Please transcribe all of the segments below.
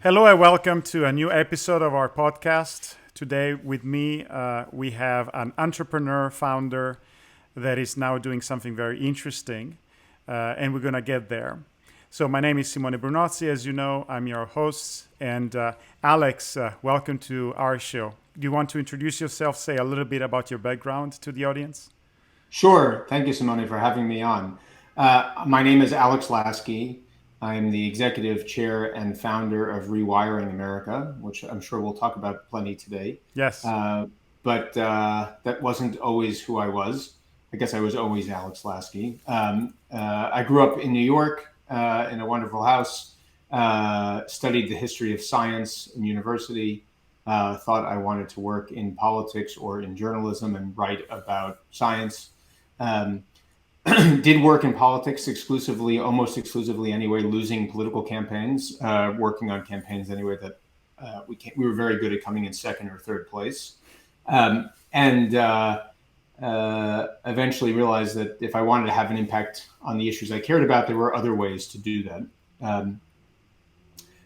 Hello and welcome to a new episode of our podcast. Today with me, we have an entrepreneur founder that is now doing something very interesting, and we're going to get there. So my name is Simone Brunozzi, as you know, I'm your host. And Alex, welcome to our show. Do you want to introduce yourself, say a little bit about your background to the audience? Sure. Thank you, Simone, for having me on. My name is Alex Laskey. I'm the executive chair and founder of Rewiring America, which I'm sure we'll talk about plenty today. Yes. But that wasn't always who I was. I guess I was always Alex Laskey. I grew up in New York in a wonderful house, studied the history of science in university, thought I wanted to work in politics or in journalism and write about science. Did work in politics exclusively, almost exclusively anyway, losing political campaigns, working on campaigns anyway that we were very good at coming in second or third place. And eventually realized that if I wanted to have an impact on the issues I cared about, there were other ways to do that.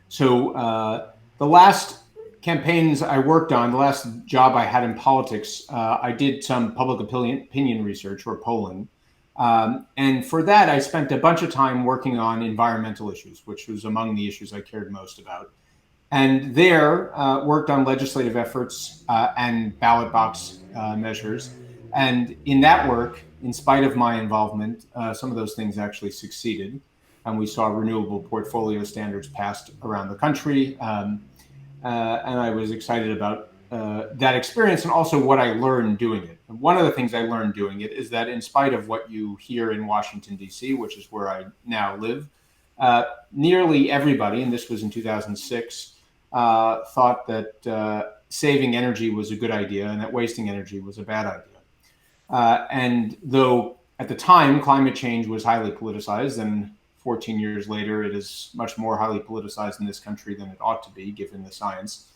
So the last campaigns I worked on, the last job I had in politics, I did some public opinion research or polling. And for that, I spent a bunch of time working on environmental issues, which was among the issues I cared most about. And there worked on legislative efforts and ballot box measures. And in that work, in spite of my involvement, some of those things actually succeeded. And we saw renewable portfolio standards passed around the country. And I was excited about that experience and also what I learned doing it. And one of the things I learned doing it is that in spite of what you hear in Washington, D.C., which is where I now live, nearly everybody, and this was in 2006, thought that saving energy was a good idea and that wasting energy was a bad idea. And though at the time climate change was highly politicized, and 14 years later it is much more highly politicized in this country than it ought to be, given the science.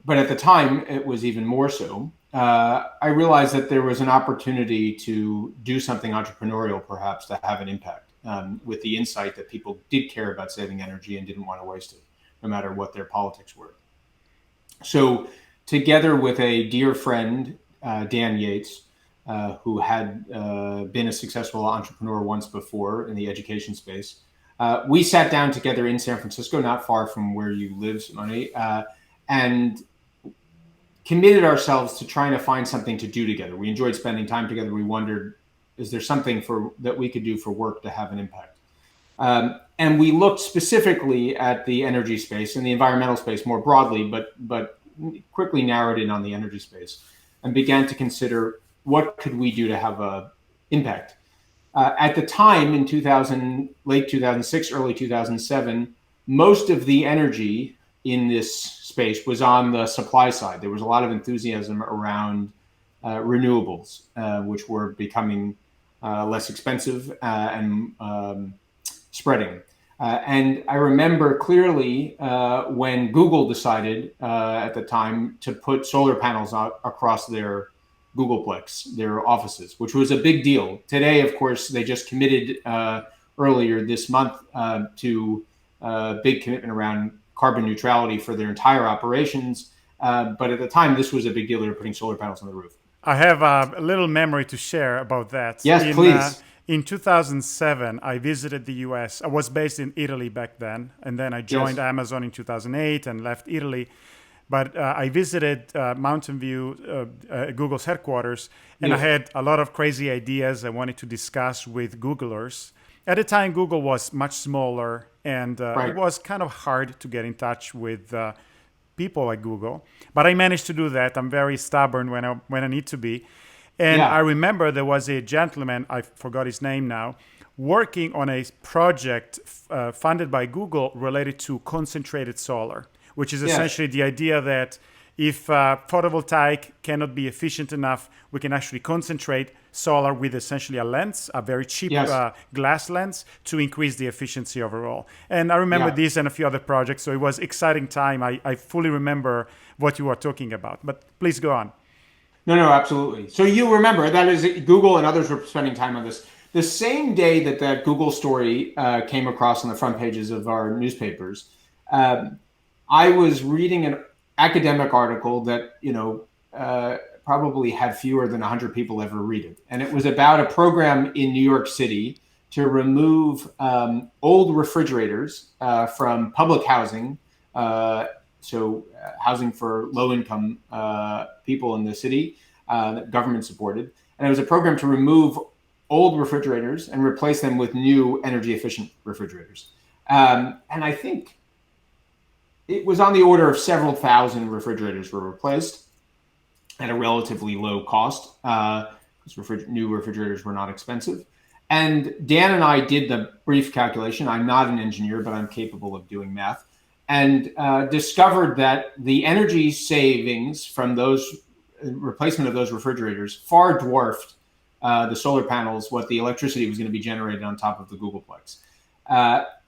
But at the time, it was even more so. I realized that there was an opportunity to do something entrepreneurial, perhaps, to have an impact, with the insight that people did care about saving energy and didn't want to waste it, no matter what their politics were. So together with a dear friend, Dan Yates, who had been a successful entrepreneur once before in the education space, we sat down together in San Francisco, not far from where you live, Simone, and committed ourselves to trying to find something to do together. We enjoyed spending time together. We wondered, is there something that we could do for work to have an impact? And we looked specifically at the energy space and the environmental space more broadly, but quickly narrowed in on the energy space and began to consider what could we do to have an impact. At the time in late 2006, early 2007, most of the energy in this space was on the supply side. There was a lot of enthusiasm around renewables, which were becoming less expensive and spreading. And I remember clearly when Google decided at the time to put solar panels out across their Googleplex, their offices, which was a big deal. Today, of course, they just committed earlier this month to a big commitment around carbon neutrality for their entire operations. But at the time, this was a big deal. They were putting solar panels on the roof. I have a little memory to share about that. Yes, please. In 2007, I visited the US. I was based in Italy back then. And then I joined Amazon in 2008 and left Italy. But I visited Mountain View, Google's headquarters, and I had a lot of crazy ideas I wanted to discuss with Googlers. At the time, Google was much smaller, and it was kind of hard to get in touch with people at Google. But I managed to do that. I'm very stubborn when I need to be. And I remember there was a gentleman, I forgot his name now, working on a project funded by Google related to concentrated solar, which is essentially the idea that if photovoltaic cannot be efficient enough, we can actually concentrate solar with essentially a lens, a very cheap glass lens, to increase the efficiency overall. And I remember this and a few other projects, so it was exciting time. I fully remember what you were talking about, but please go on. No, absolutely. So you remember, that is, Google and others were spending time on this. The same day that that Google story came across on the front pages of our newspapers, I was reading an academic article that, probably had fewer than 100 people ever read it. And it was about a program in New York City to remove old refrigerators from public housing, housing for low-income people in the city that government supported. And it was a program to remove old refrigerators and replace them with new energy-efficient refrigerators. And I think it was on the order of several thousand refrigerators were replaced at a relatively low cost, because new refrigerators were not expensive. And Dan and I did the brief calculation. I'm not an engineer, but I'm capable of doing math, and discovered that the energy savings from those replacement of those refrigerators far dwarfed the solar panels, what the electricity was going to be generated on top of the Googleplex.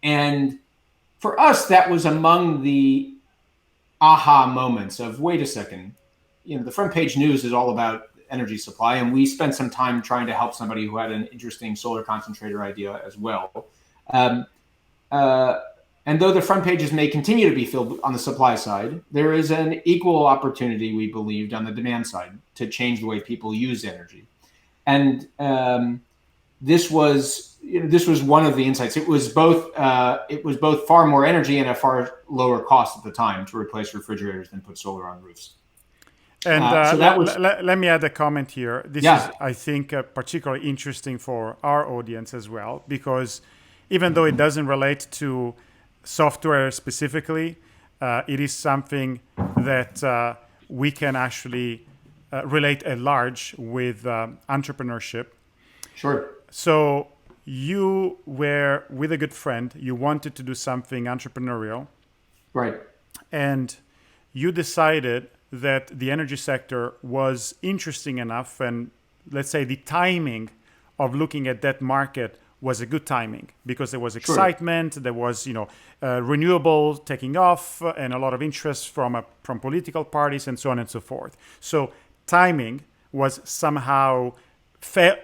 And for us, that was among the aha moments of, wait a second, the front page news is all about energy supply, and we spent some time trying to help somebody who had an interesting solar concentrator idea as well. And though the front pages may continue to be filled on the supply side, there is an equal opportunity, we believed, on the demand side to change the way people use energy. And this was one of the insights. It was both far more energy and a far lower cost at the time to replace refrigerators than put solar on roofs. And let me add a comment here. This is, I think, particularly interesting for our audience as well, because even though it doesn't relate to software specifically, it is something that we can actually relate at large with entrepreneurship. Sure. So you were with a good friend. You wanted to do something entrepreneurial. Right. And you decided that the energy sector was interesting enough, and let's say the timing of looking at that market was a good timing, because there was excitement, there was renewable taking off, and a lot of interest from political parties and so on and so forth. So timing was somehow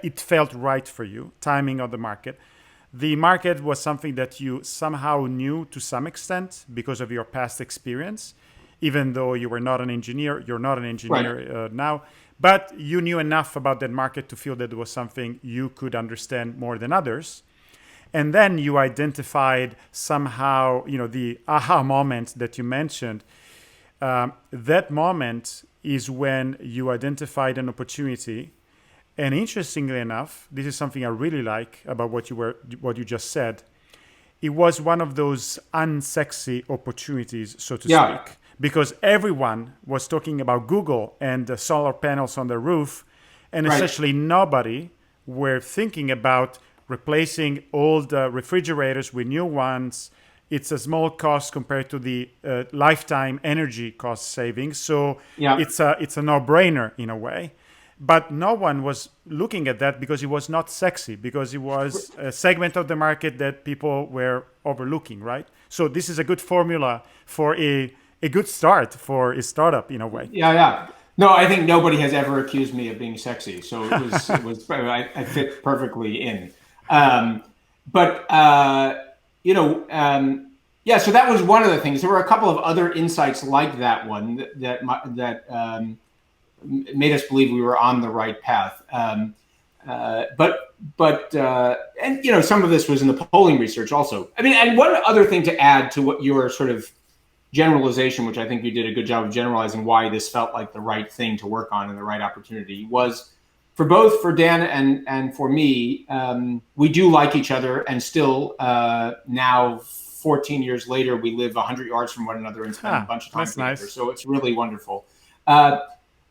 it felt right for you, timing of the market. The market was something that you somehow knew to some extent because of your past experience. Even though you were not an engineer, you're not an engineer now, but you knew enough about that market to feel that it was something you could understand more than others. And then you identified somehow, the aha moment that you mentioned. That moment is when you identified an opportunity. And interestingly enough, this is something I really like about what you just said. It was one of those unsexy opportunities, so to speak. Because everyone was talking about Google and the solar panels on the roof, and essentially nobody were thinking about replacing old refrigerators with new ones. It's a small cost compared to the lifetime energy cost savings. So it's a no-brainer in a way. But no one was looking at that because it was not sexy, because it was a segment of the market that people were overlooking, right? So this is a good formula for a good start for a startup in a way. Yeah. No, I think nobody has ever accused me of being sexy, so I fit perfectly in. So that was one of the things. There were a couple of other insights like that one that made us believe we were on the right path. And some of this was in the polling research also. I mean, and one other thing to add to what your sort of generalization, which I think you did a good job of generalizing why this felt like the right thing to work on and the right opportunity, was for Dan and for me, we do like each other, and still now 14 years later, we live 100 yards from one another and spend a bunch of time together. Nice. So it's really wonderful.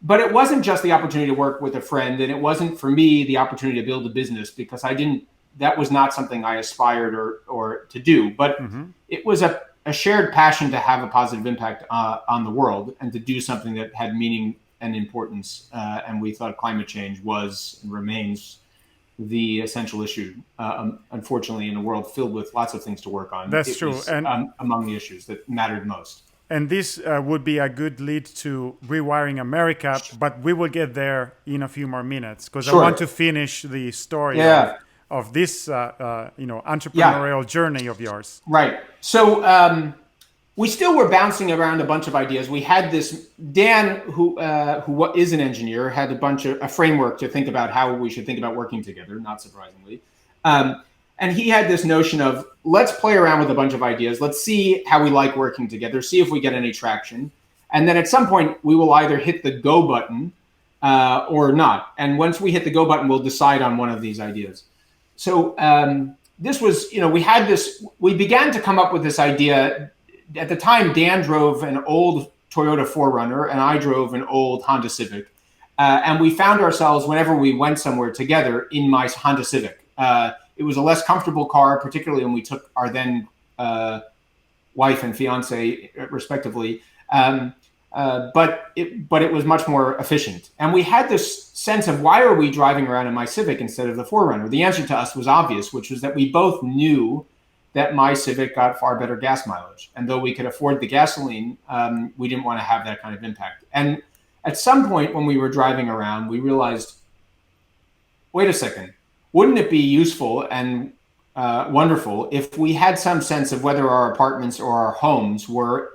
But it wasn't just the opportunity to work with a friend, and it wasn't for me the opportunity to build a business, because that was not something I aspired or to do. But it was a shared passion to have a positive impact on the world and to do something that had meaning and importance. And we thought climate change was and remains the essential issue, unfortunately, in a world filled with lots of things to work on. That's true. And among the issues that mattered most. And this would be a good lead to Rewiring America, but we will get there in a few more minutes, because I want to finish the story of this entrepreneurial journey of yours. Right. So we still were bouncing around a bunch of ideas. We had this Dan, who is an engineer, had a framework to think about how we should think about working together. Not surprisingly, and he had this notion of, let's play around with a bunch of ideas. Let's see how we like working together. See if we get any traction, and then at some point we will either hit the go button or not. And once we hit the go button, we'll decide on one of these ideas. So this was, we began to come up with this idea. At the time, Dan drove an old Toyota 4Runner and I drove an old Honda Civic. And we found ourselves, whenever we went somewhere together, in my Honda Civic. It was a less comfortable car, particularly when we took our then wife and fiance, respectively. But it was much more efficient. And we had this sense of, why are we driving around in my Civic instead of the 4Runner? The answer to us was obvious, which was that we both knew that my Civic got far better gas mileage. And though we could afford the gasoline, we didn't want to have that kind of impact. And at some point when we were driving around, we realized, wait a second, wouldn't it be useful and wonderful if we had some sense of whether our apartments or our homes were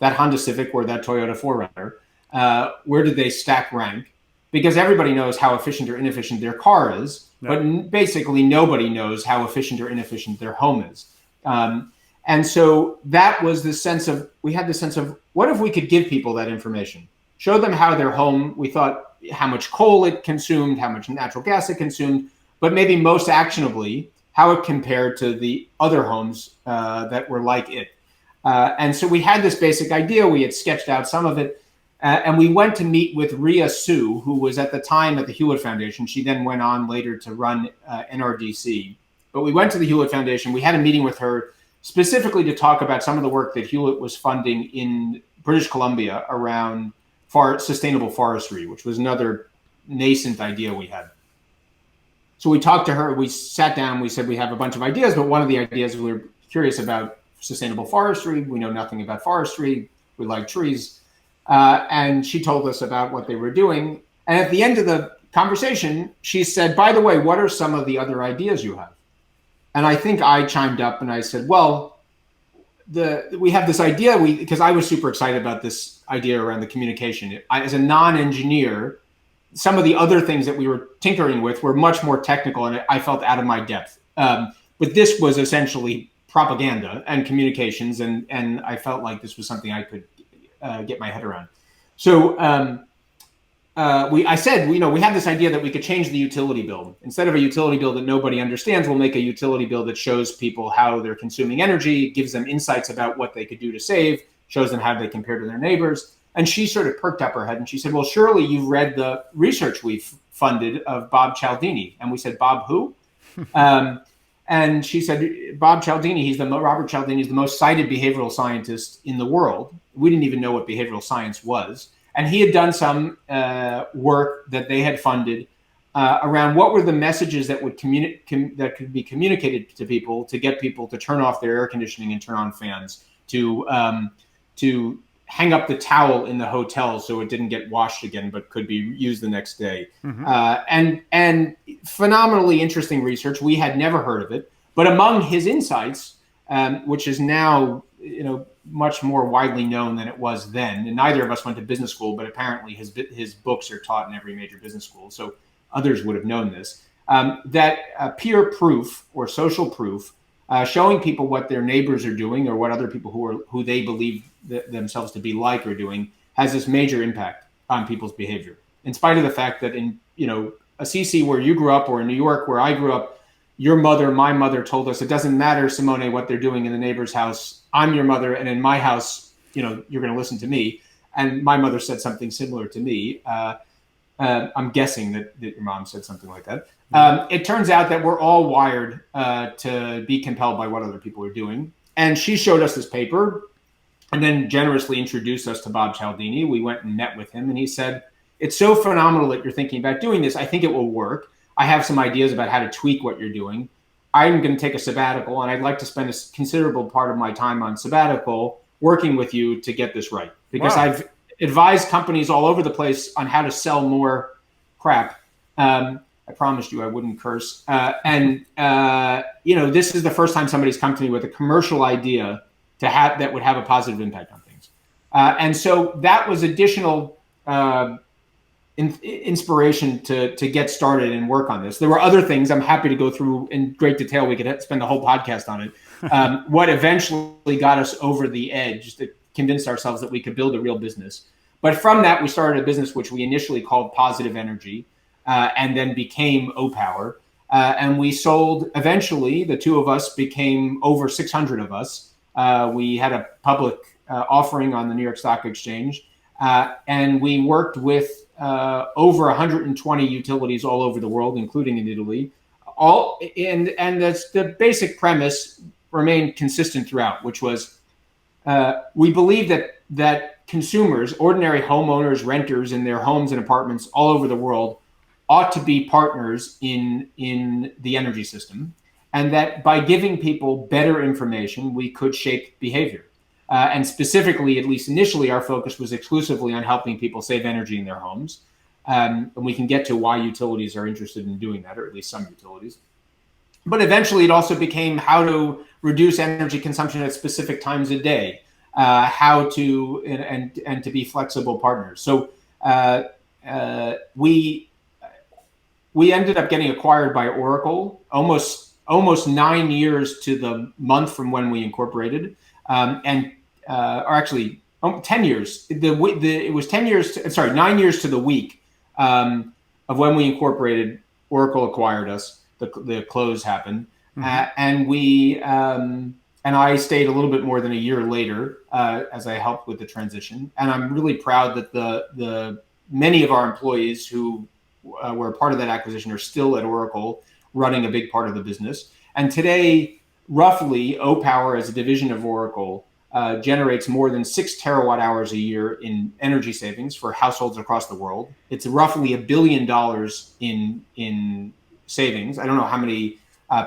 that Honda Civic or that Toyota 4Runner, where did they stack rank? Because everybody knows how efficient or inefficient their car is, but basically nobody knows how efficient or inefficient their home is. And so that was the sense of, we had the sense of, what if we could give people that information? Show them how their home, we thought, how much coal it consumed, how much natural gas it consumed, but maybe most actionably, how it compared to the other homes that were like it. And so we had this basic idea. We had sketched out some of it. And we went to meet with Ria Su, who was at the time at the Hewlett Foundation. She then went on later to run NRDC. But we went to the Hewlett Foundation. We had a meeting with her specifically to talk about some of the work that Hewlett was funding in British Columbia around sustainable forestry, which was another nascent idea we had. So we talked to her. We sat down. We said we have a bunch of ideas, but one of the ideas we were curious about sustainable forestry. We know nothing about forestry. We like trees. And she told us about what they were doing. And at the end of the conversation, she said, by the way, what are some of the other ideas you have? And I think I chimed up and I said, well, we have this idea, because I was super excited about this idea around the communication. As a non-engineer, some of the other things that we were tinkering with were much more technical and I felt out of my depth. But this was essentially propaganda and communications. And I felt like this was something I could get my head around. So I said, we have this idea that we could change the utility bill. Instead of a utility bill that nobody understands, we'll make a utility bill that shows people how they're consuming energy, gives them insights about what they could do to save, shows them how they compare to their neighbors. And she sort of perked up her head and she said, well, surely you've read the research we've funded of Bob Cialdini. And we said, Bob who? And she said, Bob Cialdini, Robert Cialdini is the most cited behavioral scientist in the world. We didn't even know what behavioral science was. And he had done some work that they had funded around what were the messages that would that could be communicated to people to get people to turn off their air conditioning and turn on fans, to hang up the towel in the hotel so it didn't get washed again, but could be used the next day. Mm-hmm. And phenomenally interesting research. We had never heard of it, but among his insights, which is now, much more widely known than it was then. And neither of us went to business school, but apparently his books are taught in every major business school. So others would have known this, that peer proof or social proof, showing people what their neighbors are doing or what other people who they believe themselves to be like are doing, has this major impact on people's behavior. In spite of the fact that in, Assisi, where you grew up, or in New York, where I grew up, your mother, my mother told us, it doesn't matter, Simone, what they're doing in the neighbor's house. I'm your mother, and in my house, you're going to listen to me. And my mother said something similar to me. I'm guessing that your mom said something like that. It turns out that we're all wired to be compelled by what other people are doing. And she showed us this paper and then generously introduced us to Bob Cialdini. We went and met with him, and he said, it's so phenomenal that you're thinking about doing this. I think it will work. I have some ideas about how to tweak what you're doing. I'm going to take a sabbatical, and I'd like to spend a considerable part of my time on sabbatical working with you to get this right. Because wow. I've advised companies all over the place on how to sell more crap. I promised you I wouldn't curse. This is the first time somebody's come to me with a commercial idea that would have a positive impact on things. And so that was additional inspiration to get started and work on this. There were other things I'm happy to go through in great detail. We could spend a whole podcast on it. What eventually got us over the edge to convince ourselves that we could build a real business. But from that, we started a business which we initially called Positive Energy, and then became OPower. And we sold, eventually, the two of us became over 600 of us. We had a public offering on the New York Stock Exchange. And we worked with over 120 utilities all over the world, including in Italy. And that's the basic premise remained consistent throughout, which was we believe that consumers, ordinary homeowners, renters in their homes and apartments all over the world ought to be partners in the energy system, and that by giving people better information, we could shape behavior. And specifically, at least initially, our focus was exclusively on helping people save energy in their homes. And we can get to why utilities are interested in doing that, or at least some utilities. But eventually, it also became how to reduce energy consumption at specific times a day, how to and to be flexible partners. So we ended up getting acquired by Oracle almost 9 years to the month from when we incorporated, or actually 10 years. It was 10 years. 9 years to the week of when we incorporated. Oracle acquired us. The close happened, and we and I stayed a little bit more than a year later as I helped with the transition. And I'm really proud that the many of our employees who were a part of that acquisition are still at Oracle, running a big part of the business. And today, roughly, OPower, as a division of Oracle, generates more than 6 terawatt hours a year in energy savings for households across the world. It's roughly $1 billion in savings. I don't know how many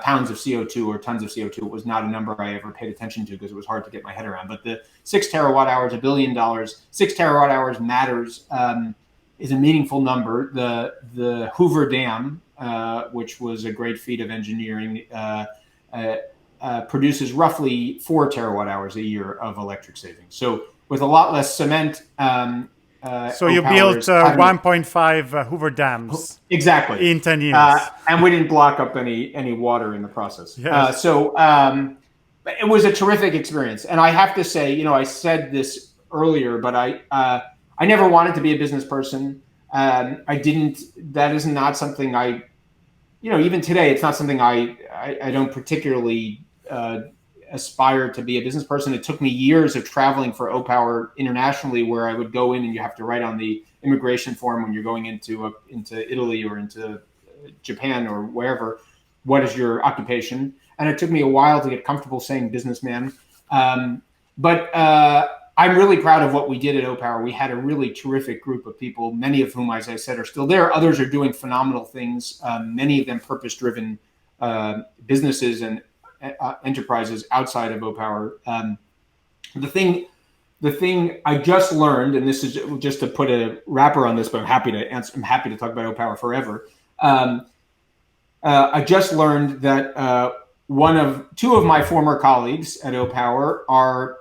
pounds of CO2 or tons of CO2. It was not a number I ever paid attention to because it was hard to get my head around. But the 6 terawatt hours, $1 billion, 6 terawatt hours matters, is a meaningful number. The Hoover Dam, which was a great feat of engineering, produces roughly 4 terawatt hours a year of electric savings. So with a lot less cement. So you built 1.5 Hoover Dams. Exactly. In 10 years. And we didn't block up any water in the process. Yes. So it was a terrific experience. And I have to say, I said this earlier, but I never wanted to be a business person. That is not something even today, it's not something I don't particularly aspire to be a business person. It took me years of traveling for OPower internationally, where I would go in and you have to write on the immigration form when you're going into Italy or into Japan or wherever, what is your occupation? And it took me a while to get comfortable saying businessman. But I'm really proud of what we did at OPower. We had a really terrific group of people, many of whom, as I said, are still there. Others are doing phenomenal things, many of them purpose-driven businesses and enterprises outside of OPower. The thing I just learned, and this is just to put a wrapper on this, but I'm happy to talk about OPower forever. I just learned that two of my former colleagues at OPower are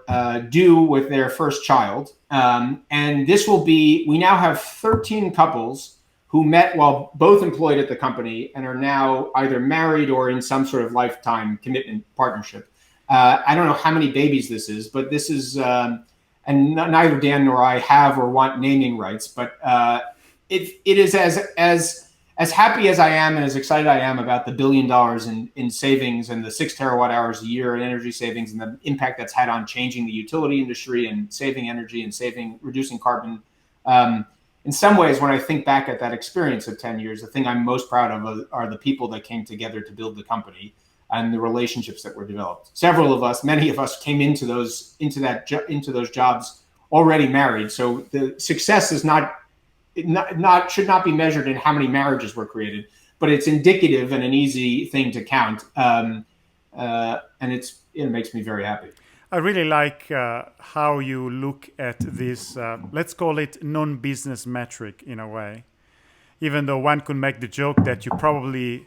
due with their first child. And we now have 13 couples who met while both employed at the company and are now either married or in some sort of lifetime commitment partnership. I don't know how many babies this is, but this is, and neither Dan nor I have or want naming rights, but it is as happy as I am and as excited I am about the $1 billion in savings and the 6 terawatt hours a year in energy savings and the impact that's had on changing the utility industry and saving energy and reducing carbon. In some ways, when I think back at that experience of 10 years, the thing I'm most proud of are the people that came together to build the company and the relationships that were developed. Many of us came into those jobs already married. So the success is should not be measured in how many marriages were created, but it's indicative and an easy thing to count. And it makes me very happy. I really like how you look at this, let's call it non-business metric in a way. even though one could make the joke that you probably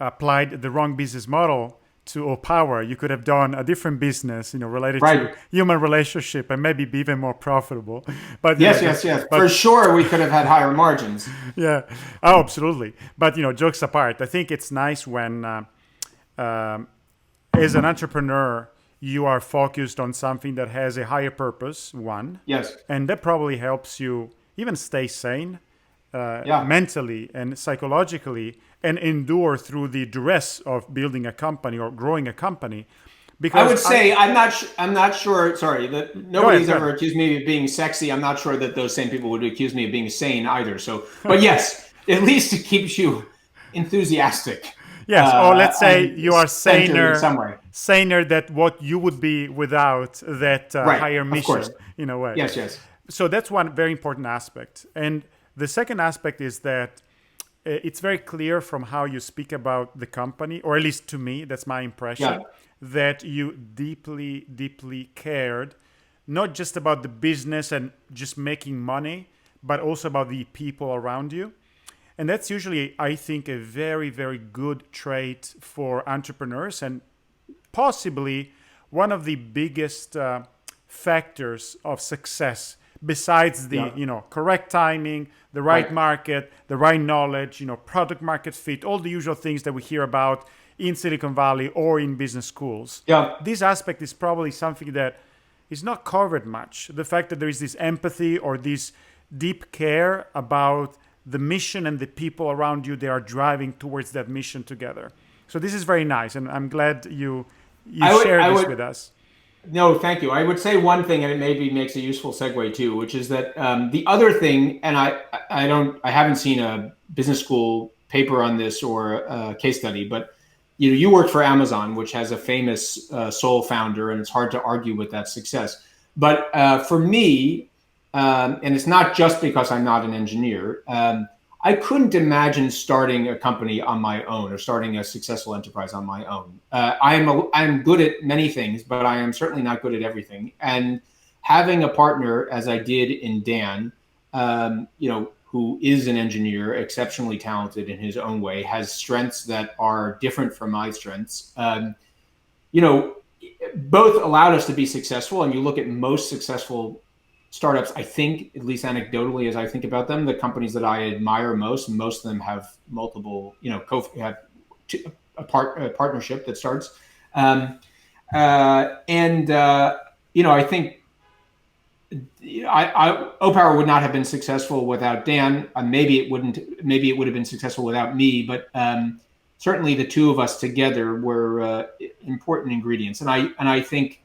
applied the wrong business model to OPower. You could have done a different business, related to human relationship and maybe be even more profitable. But yes. For sure, we could have had higher margins. Yeah, oh, absolutely. But jokes apart, I think it's nice when, as an entrepreneur, you are focused on something that has a higher purpose. One, yes, and that probably helps you even stay sane, mentally and psychologically, and endure through the duress of building a company or growing a company. Because I would say I'm not sure. Sorry, that nobody's ever accused me of being sexy. I'm not sure that those same people would accuse me of being sane either. So, but yes, at least it keeps you enthusiastic. Yes, or let's say you are saner in some way. Saner than what you would be without that higher mission. In a way. Yes. So that's one very important aspect, and the second aspect is that it's very clear from how you speak about the company, or at least to me, that's my impression, that you deeply, deeply cared, not just about the business and just making money, but also about the people around you. And that's usually, I think, a very, very good trait for entrepreneurs, and possibly one of the biggest factors of success, besides the correct timing, the right market, the right knowledge, product market fit, all the usual things that we hear about in Silicon Valley or in business schools. Yeah. This aspect is probably something that is not covered much. The fact that there is this empathy or this deep care about the mission and the people around you, they are driving towards that mission together. So this is very nice, and I'm glad you share this with us. No, thank you. I would say one thing, and it maybe makes a useful segue too, which is that the other thing, and I haven't seen a business school paper on this or a case study, but you worked for Amazon, which has a famous sole founder, and it's hard to argue with that success. But for me, and it's not just because I'm not an engineer, I couldn't imagine starting a company on my own or starting a successful enterprise on my own. I'm good at many things, but I am certainly not good at everything. And having a partner, as I did in Dan, who is an engineer, exceptionally talented in his own way, has strengths that are different from my strengths. Both allowed us to be successful. And you look at most successful startups, I think, at least anecdotally, as I think about them, the companies that I admire most of them have multiple, have a partnership that starts. I think OPower would not have been successful without Dan. Maybe it would have been successful without me, but certainly the two of us together were important ingredients. And I think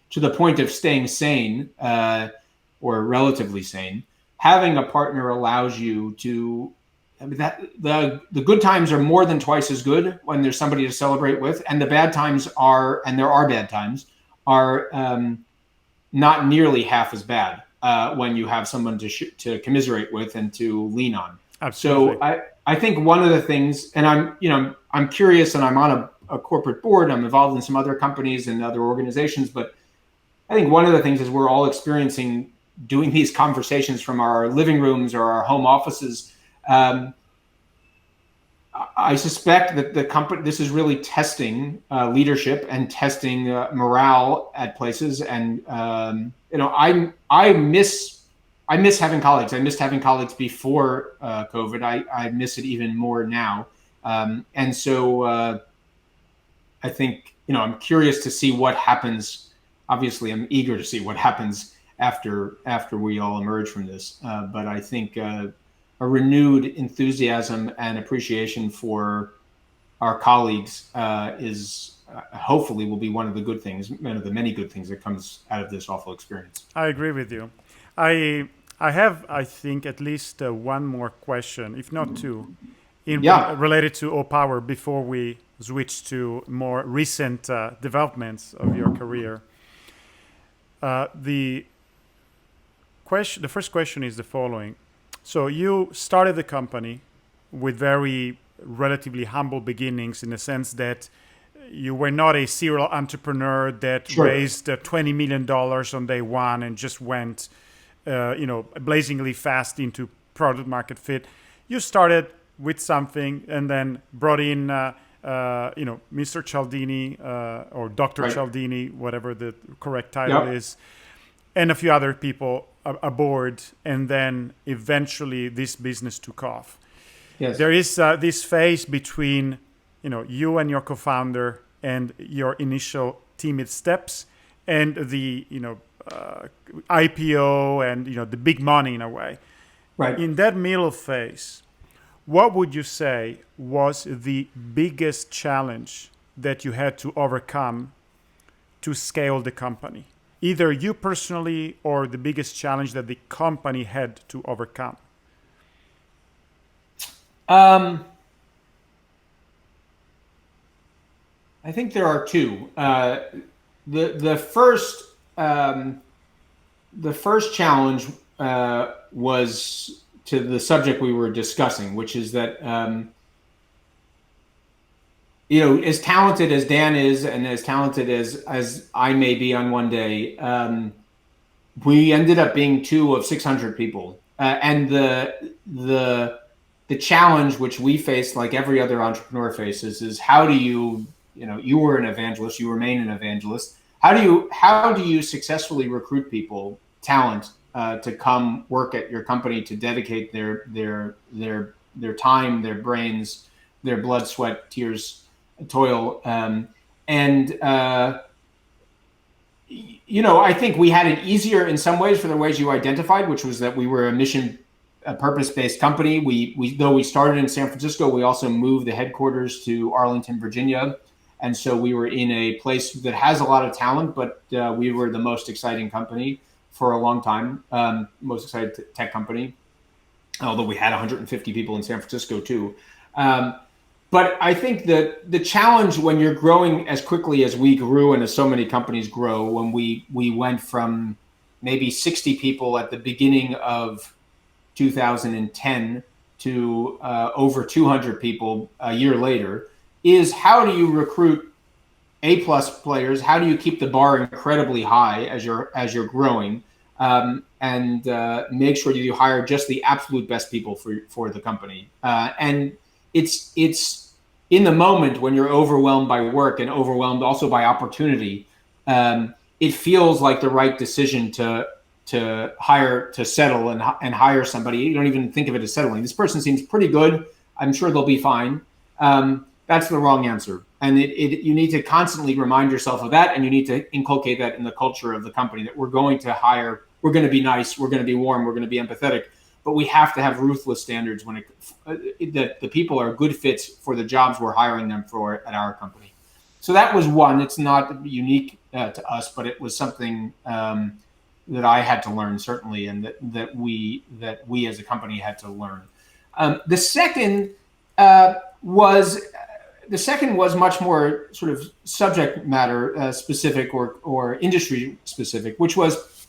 to the point of staying sane, or relatively sane, having a partner allows you to. The good times are more than twice as good when there's somebody to celebrate with, and the bad times are, and there are bad times, are not nearly half as bad when you have someone to commiserate with and to lean on. Absolutely. So I think one of the things, and I'm curious, and I'm on a corporate board. I'm involved in some other companies and other organizations, but I think one of the things is we're all experiencing doing these conversations from our living rooms or our home offices. I suspect that the company, this is really testing leadership and testing morale at places. And I miss having colleagues. I missed having colleagues before COVID. I miss it even more now. And so I think I'm curious to see what happens. Obviously, I'm eager to see what happens after we all emerge from this. But I think a renewed enthusiasm and appreciation for our colleagues is hopefully will be one of the good things, one of the many good things that comes out of this awful experience. I agree with you. I have, I think, at least one more question, if not two, related to OPower before we switch to more recent developments of your career. The first question is the following. So you started the company with very relatively humble beginnings, in the sense that you were not a serial entrepreneur that raised $20 million on day one and just went, blazingly fast into product market fit. you started with something and then brought in, Mr. Cialdini or Dr. Right. Cialdini, whatever the correct title is, and a few other people aboard, and then eventually this business took off. Yes. There is this phase between, you and your co-founder and your initial timid steps and the, IPO and, the big money in a way. Right. In that middle phase, what would you say was the biggest challenge that you had to overcome to scale the company? Either you personally or the biggest challenge that the company had to overcome? I think there are two. The first challenge was to the subject we were discussing, which is that as talented as Dan is, and as talented as I may be on one day, we ended up being 2 of 600 people, and the challenge which we faced, like every other entrepreneur faces, is how do you were an evangelist, you remain an evangelist. How do you successfully recruit people, talent, to come work at your company, to dedicate their time, their brains, their blood, sweat, tears, toil, I think we had it easier in some ways for the ways you identified, which was that we were a purpose-based company. Though we started in San Francisco, we also moved the headquarters to Arlington, Virginia. And so we were in a place that has a lot of talent, but we were the most exciting company for a long time, most exciting tech company, although we had 150 people in San Francisco too. But I think that the challenge when you're growing as quickly as we grew and as so many companies grow, when we went from maybe 60 people at the beginning of 2010 to over 200 people a year later, is how do you recruit A-plus players? How do you keep the bar incredibly high as you're growing, and make sure that you hire just the absolute best people for the company? And it's in the moment when you're overwhelmed by work and overwhelmed also by opportunity, it feels like the right decision to settle and hire somebody. You don't even think of it as settling. This person seems pretty good. I'm sure they'll be fine. That's the wrong answer. And you need to constantly remind yourself of that, and you need to inculcate that in the culture of the company, that we're going to hire, we're going to be nice, we're going to be warm, we're going to be empathetic, but we have to have ruthless standards that the people are good fits for the jobs we're hiring them for at our company. So that was one. It's not unique to us, but it was something that I had to learn, certainly, and that we as a company had to learn. The second was much more sort of subject matter specific or industry specific, which was,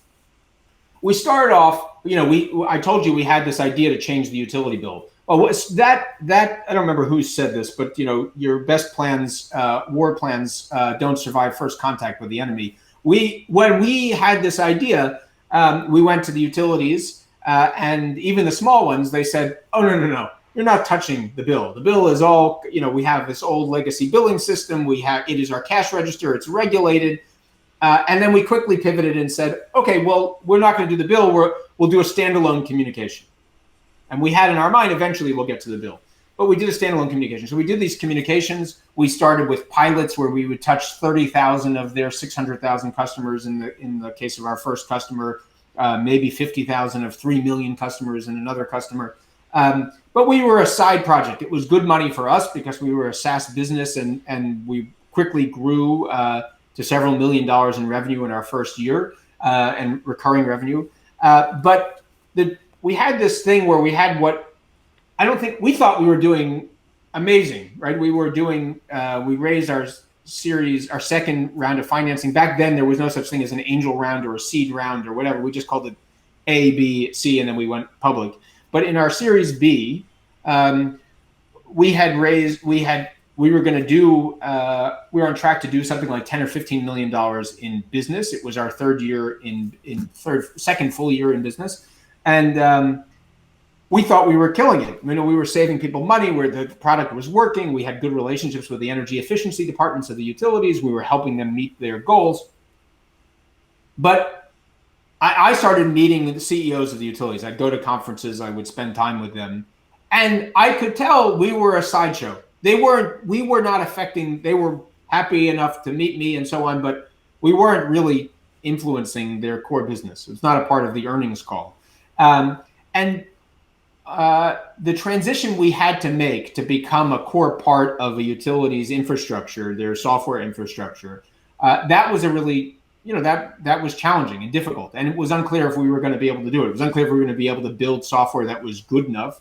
we started off, I told you we had this idea to change the utility bill. Well, what's that I don't remember who said this, but your best plans, war plans, don't survive first contact with the enemy. When we had this idea, we went to the utilities, and even the small ones, they said, oh, no. You're not touching the bill. The bill is all, we have this old legacy billing system. It is our cash register. It's regulated. And then we quickly pivoted and said, okay, well, we're not going to do the bill. We'll do a standalone communication. And we had in our mind, eventually we'll get to the bill. But we did a standalone communication. So we did these communications. We started with pilots where we would touch 30,000 of their 600,000 customers in the case of our first customer, maybe 50,000 of 3 million customers in another customer. But we were a side project. It was good money for us because we were a SaaS business, and we quickly grew to several $1 million in revenue in our first year, and recurring revenue. But we had this thing where we had we thought we were doing amazing, right? We were doing, we raised our second round of financing. Back then, there was no such thing as an angel round or a seed round or whatever. We just called it A, B, C, and then we went public. But in our Series B, we were on track to do something like $10 or $15 million in business. It was our second full year in business. And we thought we were killing it. We were saving people money, where the product was working. We had good relationships with the energy efficiency departments of the utilities. We were helping them meet their goals. But I started meeting the CEOs of the utilities. I'd go to conferences. I would spend time with them. And I could tell we were a sideshow. We were not affecting, they were happy enough to meet me and so on, but we weren't really influencing their core business. It was not a part of the earnings call. And the transition we had to make to become a core part of a utility's infrastructure, their software infrastructure, that was a really, that was challenging and difficult. And it was unclear if we were going to be able to do it. It was unclear if we were going to be able to build software that was good enough.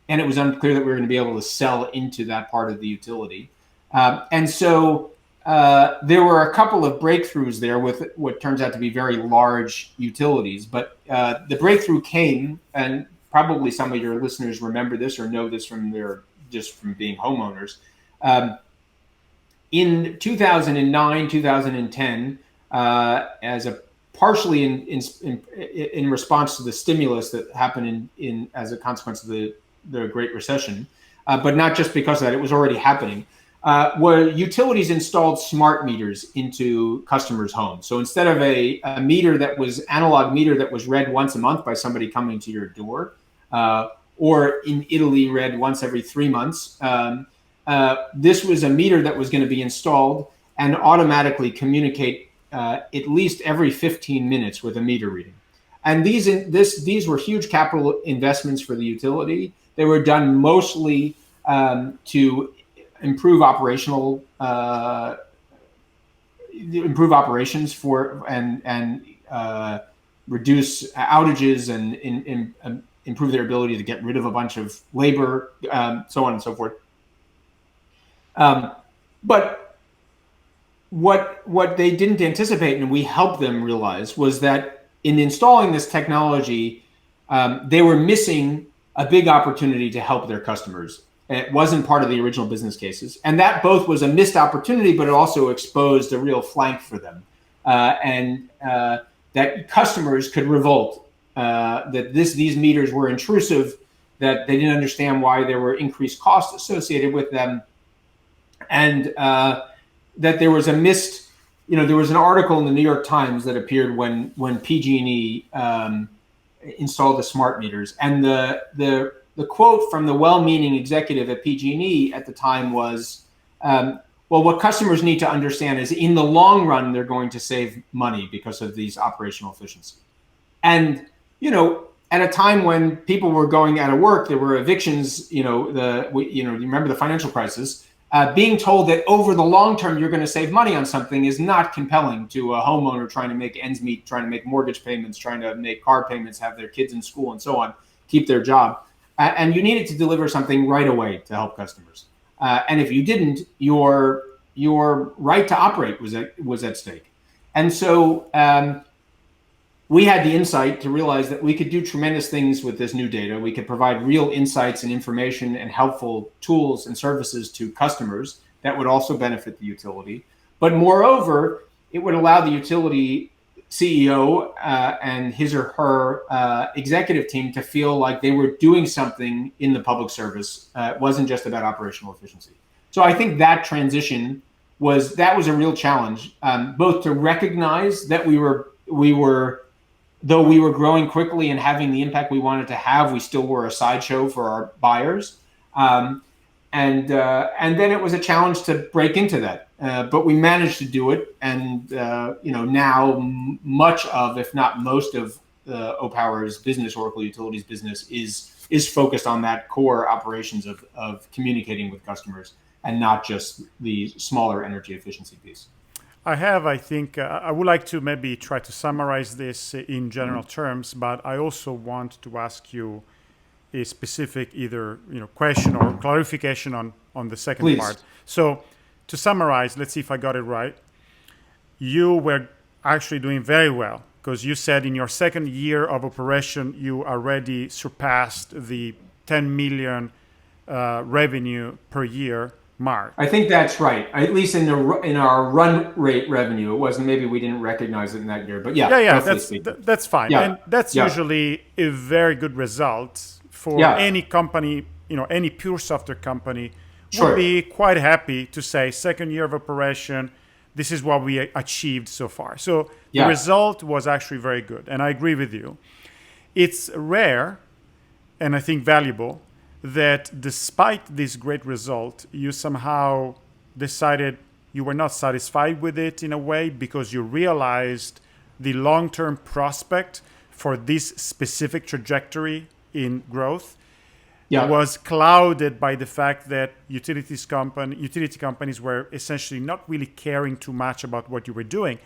And it was unclear that we were going to be able to sell into that part of the utility. And so there were a couple of breakthroughs there with what turns out to be very large utilities. But the breakthrough came, and probably some of your listeners remember this or know this from being homeowners. In 2009, 2010, as a partially in response to the stimulus that happened in as a consequence of the Great Recession, but not just because of that, it was already happening, where utilities installed smart meters into customers' homes. So instead of a meter that was analog meter that was read once a month by somebody coming to your door, or in Italy read once every 3 months, this was a meter that was going to be installed and automatically communicate at least every 15 minutes with a meter reading. And these were huge capital investments for the utility. They were done mostly to improve operations for and reduce outages and improve their ability to get rid of a bunch of labor, so on and so forth. But what they didn't anticipate, and we helped them realize, was that in installing this technology, they were missing a big opportunity to help their customers. It wasn't part of the original business cases. And that both was a missed opportunity, but it also exposed a real flank for them. And that customers could revolt, that these meters were intrusive, that they didn't understand why there were increased costs associated with them. And that there was a missed, there was an article in the New York Times that appeared when PG&E installed the smart meters, and the quote from the well-meaning executive at PG&E at the time was, well, what customers need to understand is in the long run they're going to save money because of these operational efficiency. And at a time when people were going out of work, there were evictions. You remember the financial crisis. Being told that over the long term you're going to save money on something is not compelling to a homeowner trying to make ends meet, trying to make mortgage payments, trying to make car payments, have their kids in school and so on, keep their job. And you needed to deliver something right away to help customers. And if you didn't, your right to operate was at stake. And so we had the insight to realize that we could do tremendous things with this new data. We could provide real insights and information and helpful tools and services to customers that would also benefit the utility. But moreover, it would allow the utility CEO and his or her executive team to feel like they were doing something in the public service. It wasn't just about operational efficiency. So I think that transition was a real challenge, both to recognize that we were though we were growing quickly and having the impact we wanted to have, we still were a sideshow for our buyers. And then it was a challenge to break into that. But we managed to do it. And, now much of, if not most of OPower's business, Oracle Utilities business, is focused on that core operations of communicating with customers and not just the smaller energy efficiency piece. I think, I would like to maybe try to summarize this in general terms, but I also want to ask you a specific either question or clarification on the second Please. part. So to summarize, let's see if I got it right. You were actually doing very well because you said in your second year of operation, you already surpassed the 10 million revenue per year mark. I think that's right. At least in our run rate revenue, it wasn't. Maybe we didn't recognize it in that year, but yeah. That's fine, and that's usually a very good result for any company, any pure software company would be quite happy to say, second year of operation, this is what we achieved so far. So the result was actually very good. And I agree with you. It's rare, and I think valuable, that despite this great result, you somehow decided you were not satisfied with it in a way because you realized the long-term prospect for this specific trajectory in growth was clouded by the fact that utility companies were essentially not really caring too much about what you were doing.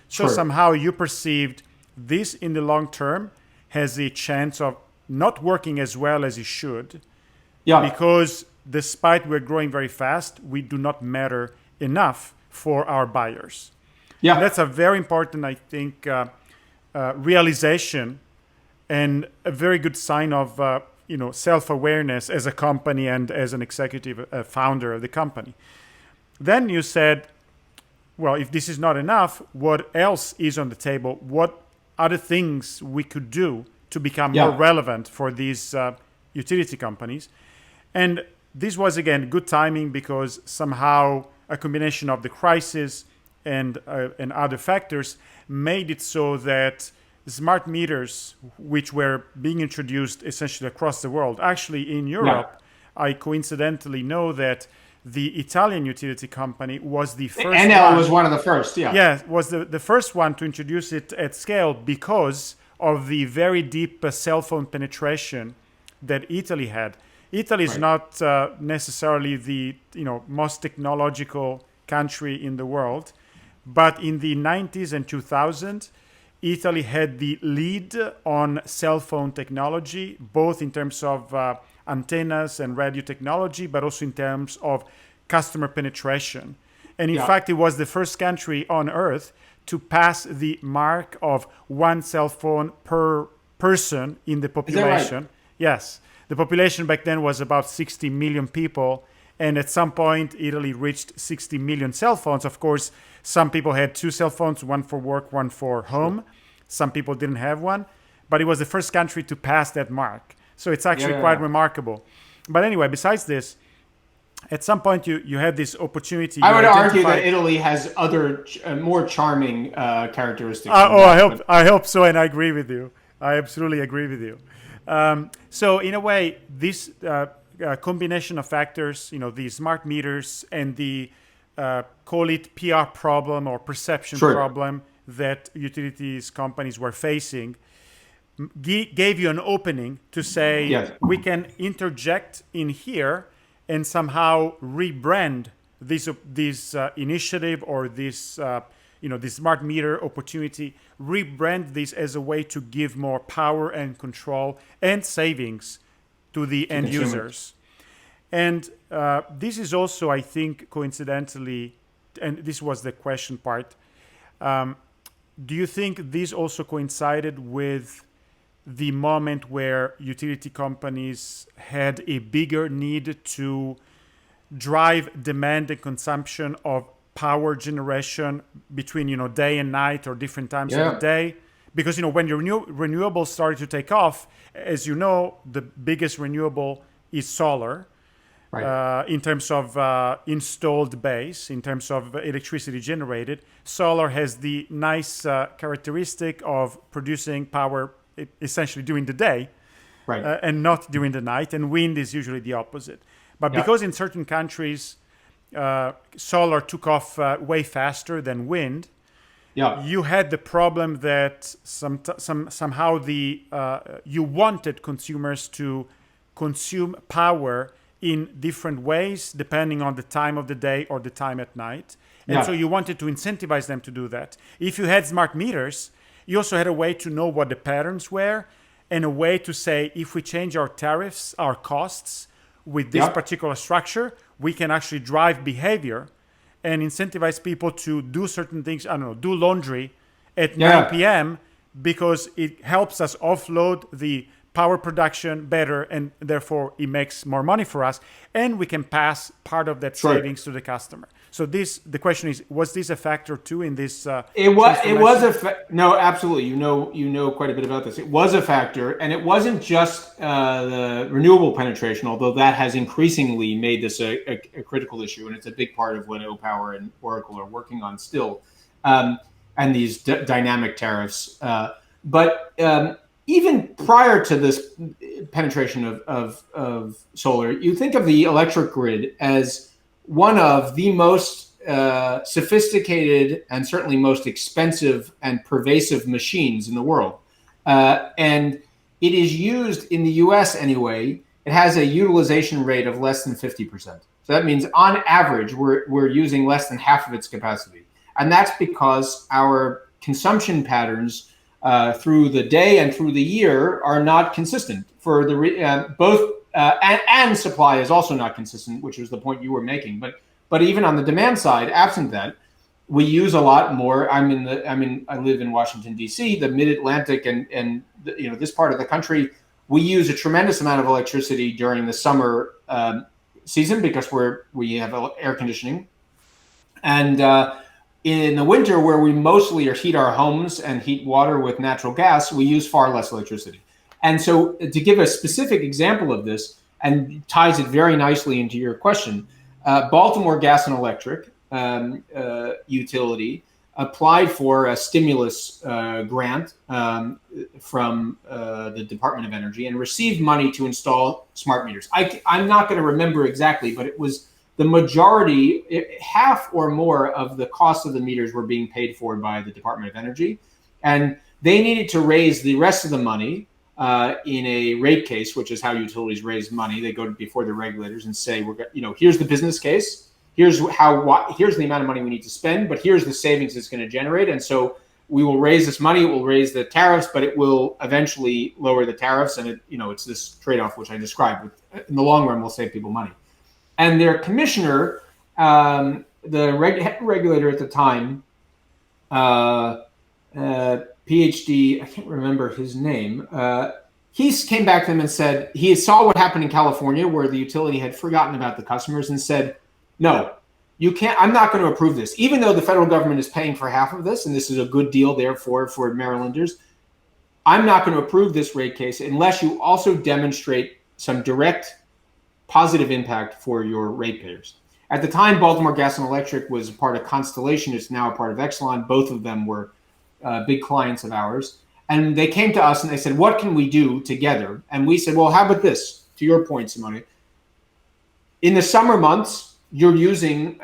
So somehow you perceived this in the long term has a chance of not working as well as it should because despite we're growing very fast, we do not matter enough for our buyers. And that's a very important, I think, realization and a very good sign of self-awareness as a company and as an executive founder of the company. Then you said, well, if this is not enough, what else is on the table? What other things we could do to become more relevant for these utility companies? And this was, again, good timing because somehow a combination of the crisis and other factors made it so that smart meters, which were being introduced essentially across the world, actually in Europe, I coincidentally know that the Italian utility company was the first Enel was one of the first, was the first one to introduce it at scale because of the very deep cell phone penetration that Italy had. Italy is not necessarily the most technological country in the world, but in the 90s and 2000s, Italy had the lead on cell phone technology, both in terms of antennas and radio technology, but also in terms of customer penetration. And in fact, it was the first country on earth to pass the mark of one cell phone per person in the population. Is that right? Yes. The population back then was about 60 million people. And at some point, Italy reached 60 million cell phones. Of course, some people had two cell phones, one for work, one for home. Some people didn't have one. But it was the first country to pass that mark. So it's actually quite remarkable. But anyway, besides this, at some point you had this opportunity. I would argue that Italy has other more charming characteristics. I hope so, and I agree with you. I absolutely agree with you. So in a way, this combination of factors, the smart meters and the call it PR problem or perception problem that utilities companies were facing, gave you an opening to say we can interject in here and somehow rebrand this initiative or this this smart meter opportunity, rebrand this as a way to give more power and control and savings to the end users. And this is also, I think, coincidentally, and this was the question part, do you think this also coincided with the moment where utility companies had a bigger need to drive demand and consumption of power generation between day and night or different times of the day? Because when your renewables started to take off, as you know, the biggest renewable is solar. In terms of installed base, in terms of electricity generated. Solar has the nice characteristic of producing power essentially during the day and not during the night. And wind is usually the opposite. But because in certain countries, solar took off way faster than wind, you had the problem that somehow you wanted consumers to consume power in different ways, depending on the time of the day or the time at night. And so you wanted to incentivize them to do that. If you had smart meters, you also had a way to know what the patterns were and a way to say, if we change our tariffs, our costs with this particular structure, we can actually drive behavior and incentivize people to do certain things, do laundry at 9 p.m. because it helps us offload the power production better, and therefore it makes more money for us, and we can pass part of that savings to the customer. So the question is, was this a factor too in this? No, absolutely. You know quite a bit about this. It was a factor, and it wasn't just the renewable penetration, although that has increasingly made this a critical issue, and it's a big part of what OPower and Oracle are working on still, and these dynamic tariffs. But even prior to this penetration of solar, you think of the electric grid as one of the most sophisticated and certainly most expensive and pervasive machines in the world. And it is used in the US anyway. It has a utilization rate of less than 50%. So that means on average, we're using less than half of its capacity. And that's because our consumption patterns through the day and through the year are not consistent for the and supply is also not consistent, which was the point you were making. But even on the demand side, absent that, we use a lot more. I live in Washington D.C., the Mid-Atlantic, and this part of the country. We use a tremendous amount of electricity during the summer season because we have air conditioning, and in the winter, where we mostly heat our homes and heat water with natural gas, we use far less electricity. And so, to give a specific example of this, and ties it very nicely into your question. Baltimore Gas and Electric utility applied for a stimulus grant from the Department of Energy and received money to install smart meters. I'm not going to remember exactly, but it was the majority, half or more of the cost of the meters were being paid for by the Department of Energy. And they needed to raise the rest of the money in a rate case, which is how utilities raise money. They go before the regulators and say, here's the business case, here's the amount of money we need to spend, but here's the savings it's going to generate. And so we will raise this money, it will raise the tariffs, but it will eventually lower the tariffs. And it's this trade-off, which I described. In the long run, we'll save people money. And their commissioner, the regulator at the time, PhD, I can't remember his name. He came back to them and said he saw what happened in California, where the utility had forgotten about the customers and said, "No, you can't. I'm not going to approve this, even though the federal government is paying for half of this, and this is a good deal, therefore, for Marylanders. I'm not going to approve this rate case unless you also demonstrate some direct positive impact for your ratepayers." At the time, Baltimore Gas and Electric was a part of Constellation. It's now a part of Exelon. Both of them were big clients of ours. And they came to us and they said, what can we do together? And we said, well, how about this? To your point, Simone, in the summer months, you're using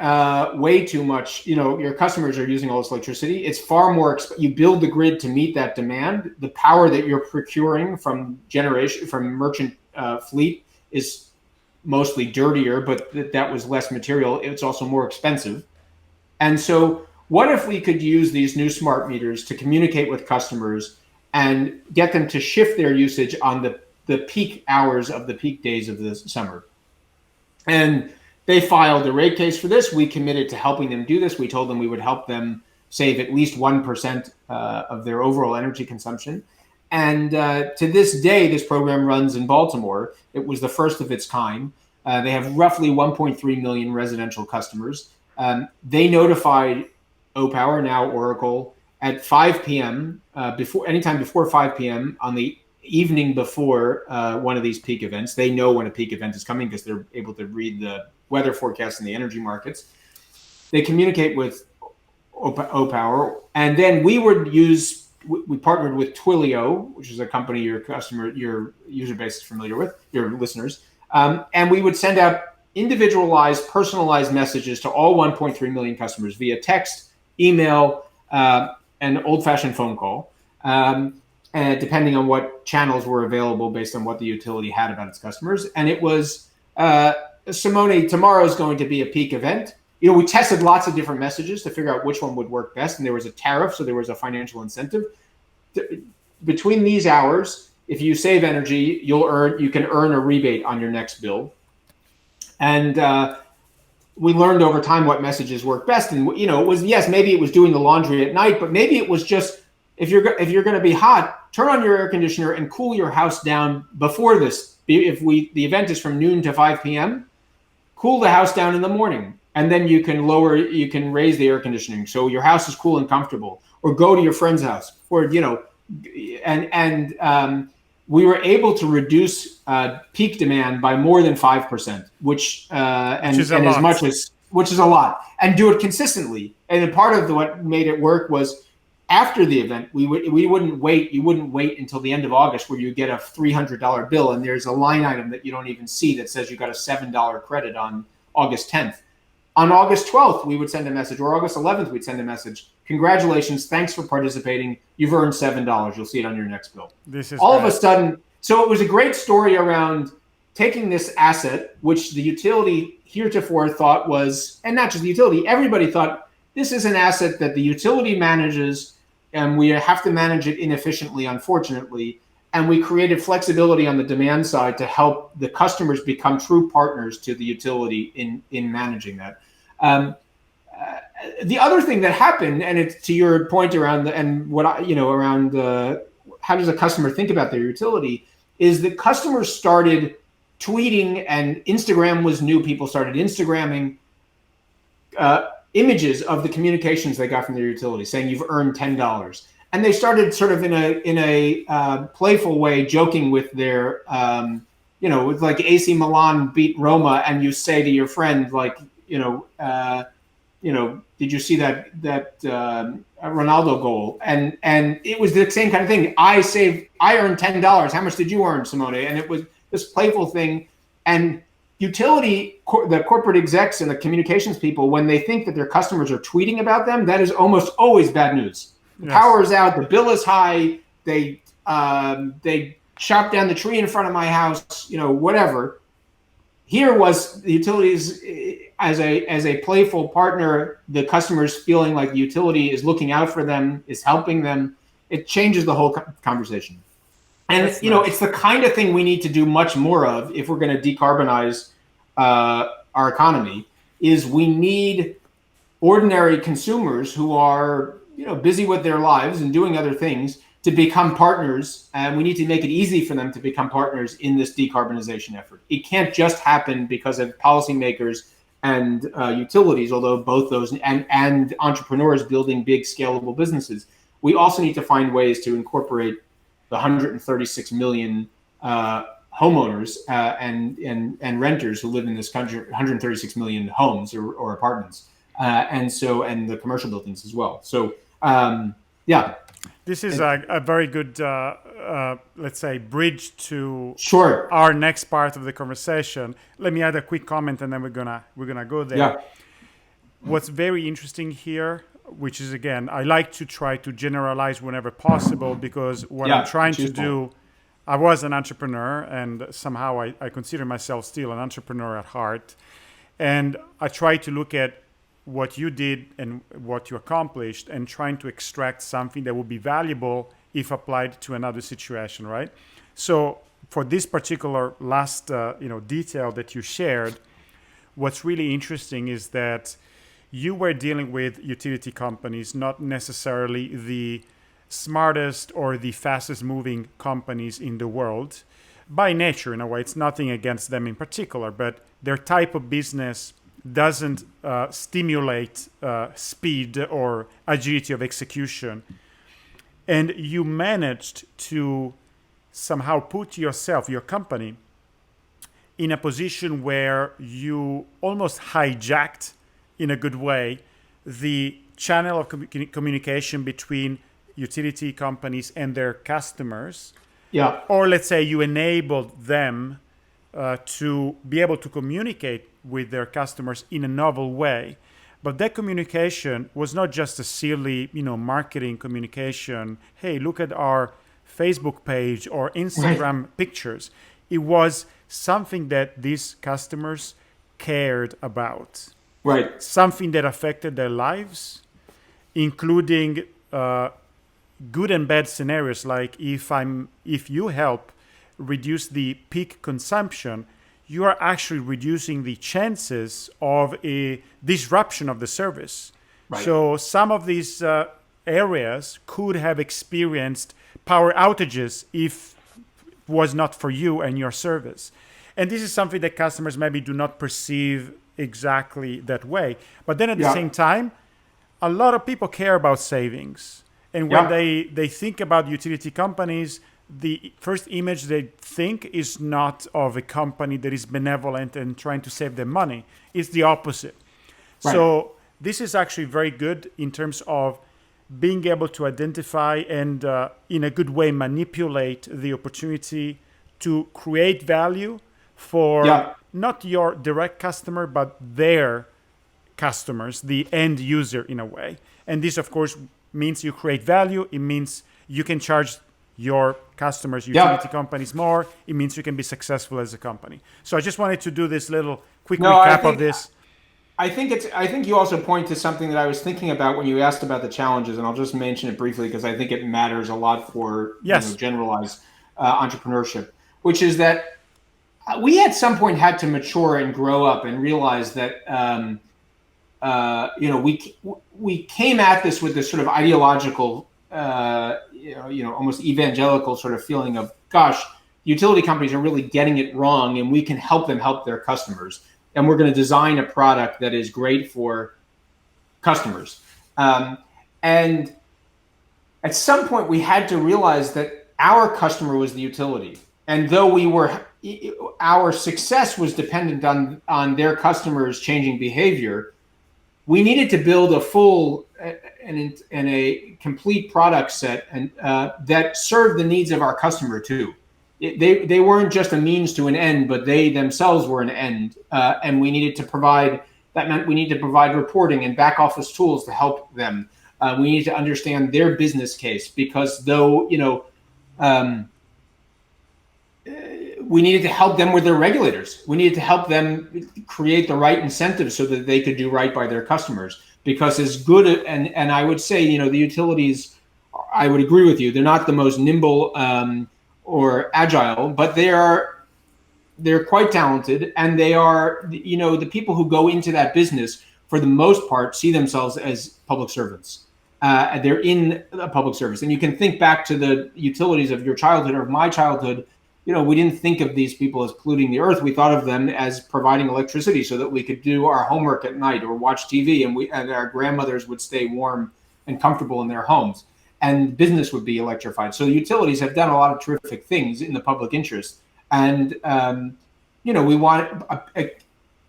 way too much. Your customers are using all this electricity. It's far more, you build the grid to meet that demand. The power that you're procuring from merchant fleet is mostly dirtier, but that was less material. It's also more expensive. And so what if we could use these new smart meters to communicate with customers and get them to shift their usage on the peak hours of the peak days of the summer? And they filed a rate case for this. We committed to helping them do this. We told them we would help them save at least 1% of their overall energy consumption. And to this day, this program runs in Baltimore. It was the first of its kind. They have roughly 1.3 million residential customers. They notified OPower, now Oracle, at 5 p.m. Anytime before 5 p.m. on the evening before one of these peak events. They know when a peak event is coming because they're able to read the weather forecast in the energy markets. They communicate with OPower, and then we partnered with Twilio, which is a company your user base is familiar with, your listeners, and we would send out individualized, personalized messages to all 1.3 million customers via text, email, and old-fashioned phone call, and depending on what channels were available based on what the utility had about its customers. And it was, Simone, tomorrow is going to be a peak event. We tested lots of different messages to figure out which one would work best, and there was a tariff, so there was a financial incentive. Between these hours, if you save energy, you can earn a rebate on your next bill. And we learned over time what messages work best. And it was, yes, maybe it was doing the laundry at night, but maybe it was just, if you're going to be hot, turn on your air conditioner and cool your house down before this. If the event is from noon to 5 p.m., cool the house down in the morning. and then you can raise the air conditioning so your house is cool and comfortable, or go to your friend's house, or we were able to reduce peak demand by more than 5%, which is a lot, and do it consistently. And then part of what made it work was, after the event, we wouldn't wait. You wouldn't wait until the end of August where you get a $300 bill and there's a line item that you don't even see that says you got a $7 credit on August 10th. On August 12th, we would send a message, or August 11th, we'd send a message. Congratulations, thanks for participating. You've earned $7. You'll see it on your next bill. This is all of a sudden. So it was a great story around taking this asset, which the utility heretofore thought was, and not just the utility, everybody thought this is an asset that the utility manages, and we have to manage it inefficiently, unfortunately. And we created flexibility on the demand side to help the customers become true partners to the utility in managing that. The other thing that happened, and it's to your point around how does a customer think about their utility, is that customers started tweeting, and Instagram was new. People started Instagramming images of the communications they got from their utility saying you've earned $10. And they started sort of in a playful way, joking with their, with like AC Milan beat Roma, and you say to your friend, like, did you see that Ronaldo goal? And it was the same kind of thing. I earned $10. How much did you earn, Simone? And it was this playful thing. And utility, the corporate execs and the communications people, when they think that their customers are tweeting about them, that is almost always bad news. The power is out. The bill is high. They chopped down the tree in front of my house. Whatever. Here was the utilities as a playful partner. The customers feeling like the utility is looking out for them, is helping them. It changes the whole conversation. And it's the kind of thing we need to do much more of if we're going to decarbonize our economy. Is we need ordinary consumers who are busy with their lives and doing other things to become partners, and we need to make it easy for them to become partners in this decarbonization effort. It can't just happen because of policymakers and utilities, although both those, and entrepreneurs building big scalable businesses. We also need to find ways to incorporate the 136 million homeowners and renters who live in this country, 136 million homes or apartments, and the commercial buildings as well. So, This is a very good, let's say, bridge to Sure. our next part of the conversation. Let me add a quick comment, and then we're gonna go there. Yeah. What's very interesting here, which is, again, I like to try to generalize whenever possible, because what I'm trying to do, I was an entrepreneur, and somehow I consider myself still an entrepreneur at heart. And I try to look at what you did and what you accomplished, and trying to extract something that would be valuable if applied to another situation, right? So for this particular last detail that you shared, what's really interesting is that you were dealing with utility companies, not necessarily the smartest or the fastest moving companies in the world. By nature, in a way, it's nothing against them in particular, but their type of business doesn't stimulate speed or agility of execution. And you managed to somehow put yourself, your company, in a position where you almost hijacked, in a good way, the channel of communication between utility companies and their customers. Yeah. Or let's say you enabled them to be able to communicate with their customers in a novel way. But that communication was not just a silly, marketing communication. Hey, look at our Facebook page or Instagram pictures. It was something that these customers cared about. Right. Something that affected their lives, including good and bad scenarios. Like if you help reduce the peak consumption, you are actually reducing the chances of a disruption of the service. Right. So some of these areas could have experienced power outages if it was not for you and your service. And this is something that customers maybe do not perceive exactly that way. But then at the same time, a lot of people care about savings. And when they think about utility companies, the first image they think is not of a company that is benevolent and trying to save them money. It's the opposite. Right. So this is actually very good in terms of being able to identify and in a good way manipulate the opportunity to create value for not your direct customer, but their customers, the end user in a way. And this, of course, means you create value. It means you can charge your customers, utility companies more. It means you can be successful as a company. So I just wanted to do this little quick recap of this. I think you also point to something that I was thinking about when you asked about the challenges, and I'll just mention it briefly because I think it matters a lot for generalized entrepreneurship, which is that we at some point had to mature and grow up and realize that we came at this with this sort of ideological almost evangelical sort of feeling of, gosh, utility companies are really getting it wrong and we can help them help their customers. And we're going to design a product that is great for customers. And at some point we had to realize that our customer was the utility. And though our success was dependent on their customers changing behavior, we needed to build a full and a complete product set and that served the needs of our customer too. They weren't just a means to an end, but they themselves were an end. And we needed to provide, that meant we need to provide reporting and back office tools to help them. We need to understand their business case because we needed to help them with their regulators. We needed to help them create the right incentives so that they could do right by their customers. Because as good, and I would say, the utilities, I would agree with you, they're not the most nimble or agile, but they're quite talented, and they are, the people who go into that business, for the most part, see themselves as public servants. They're in a public service. And you can think back to the utilities of your childhood or of my childhood. We didn't think of these people as polluting the earth. We thought of them as providing electricity so that we could do our homework at night or watch TV, and our grandmothers would stay warm and comfortable in their homes, and business would be electrified. So the utilities have done a lot of terrific things in the public interest. And, we want,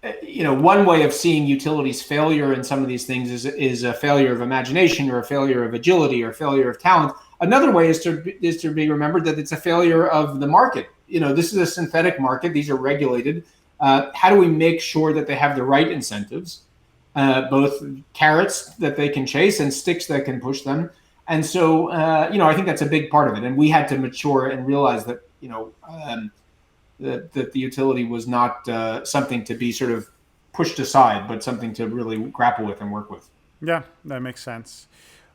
one way of seeing utilities failure in some of these things is a failure of imagination or a failure of agility or a failure of talent. Another way is to be remembered that it's a failure of the market. This is a synthetic market. These are regulated. How do we make sure that they have the right incentives, both carrots that they can chase and sticks that can push them? And so, I think that's a big part of it. And we had to mature and realize that, that the utility was not something to be sort of pushed aside, but something to really grapple with and work with. Yeah, that makes sense.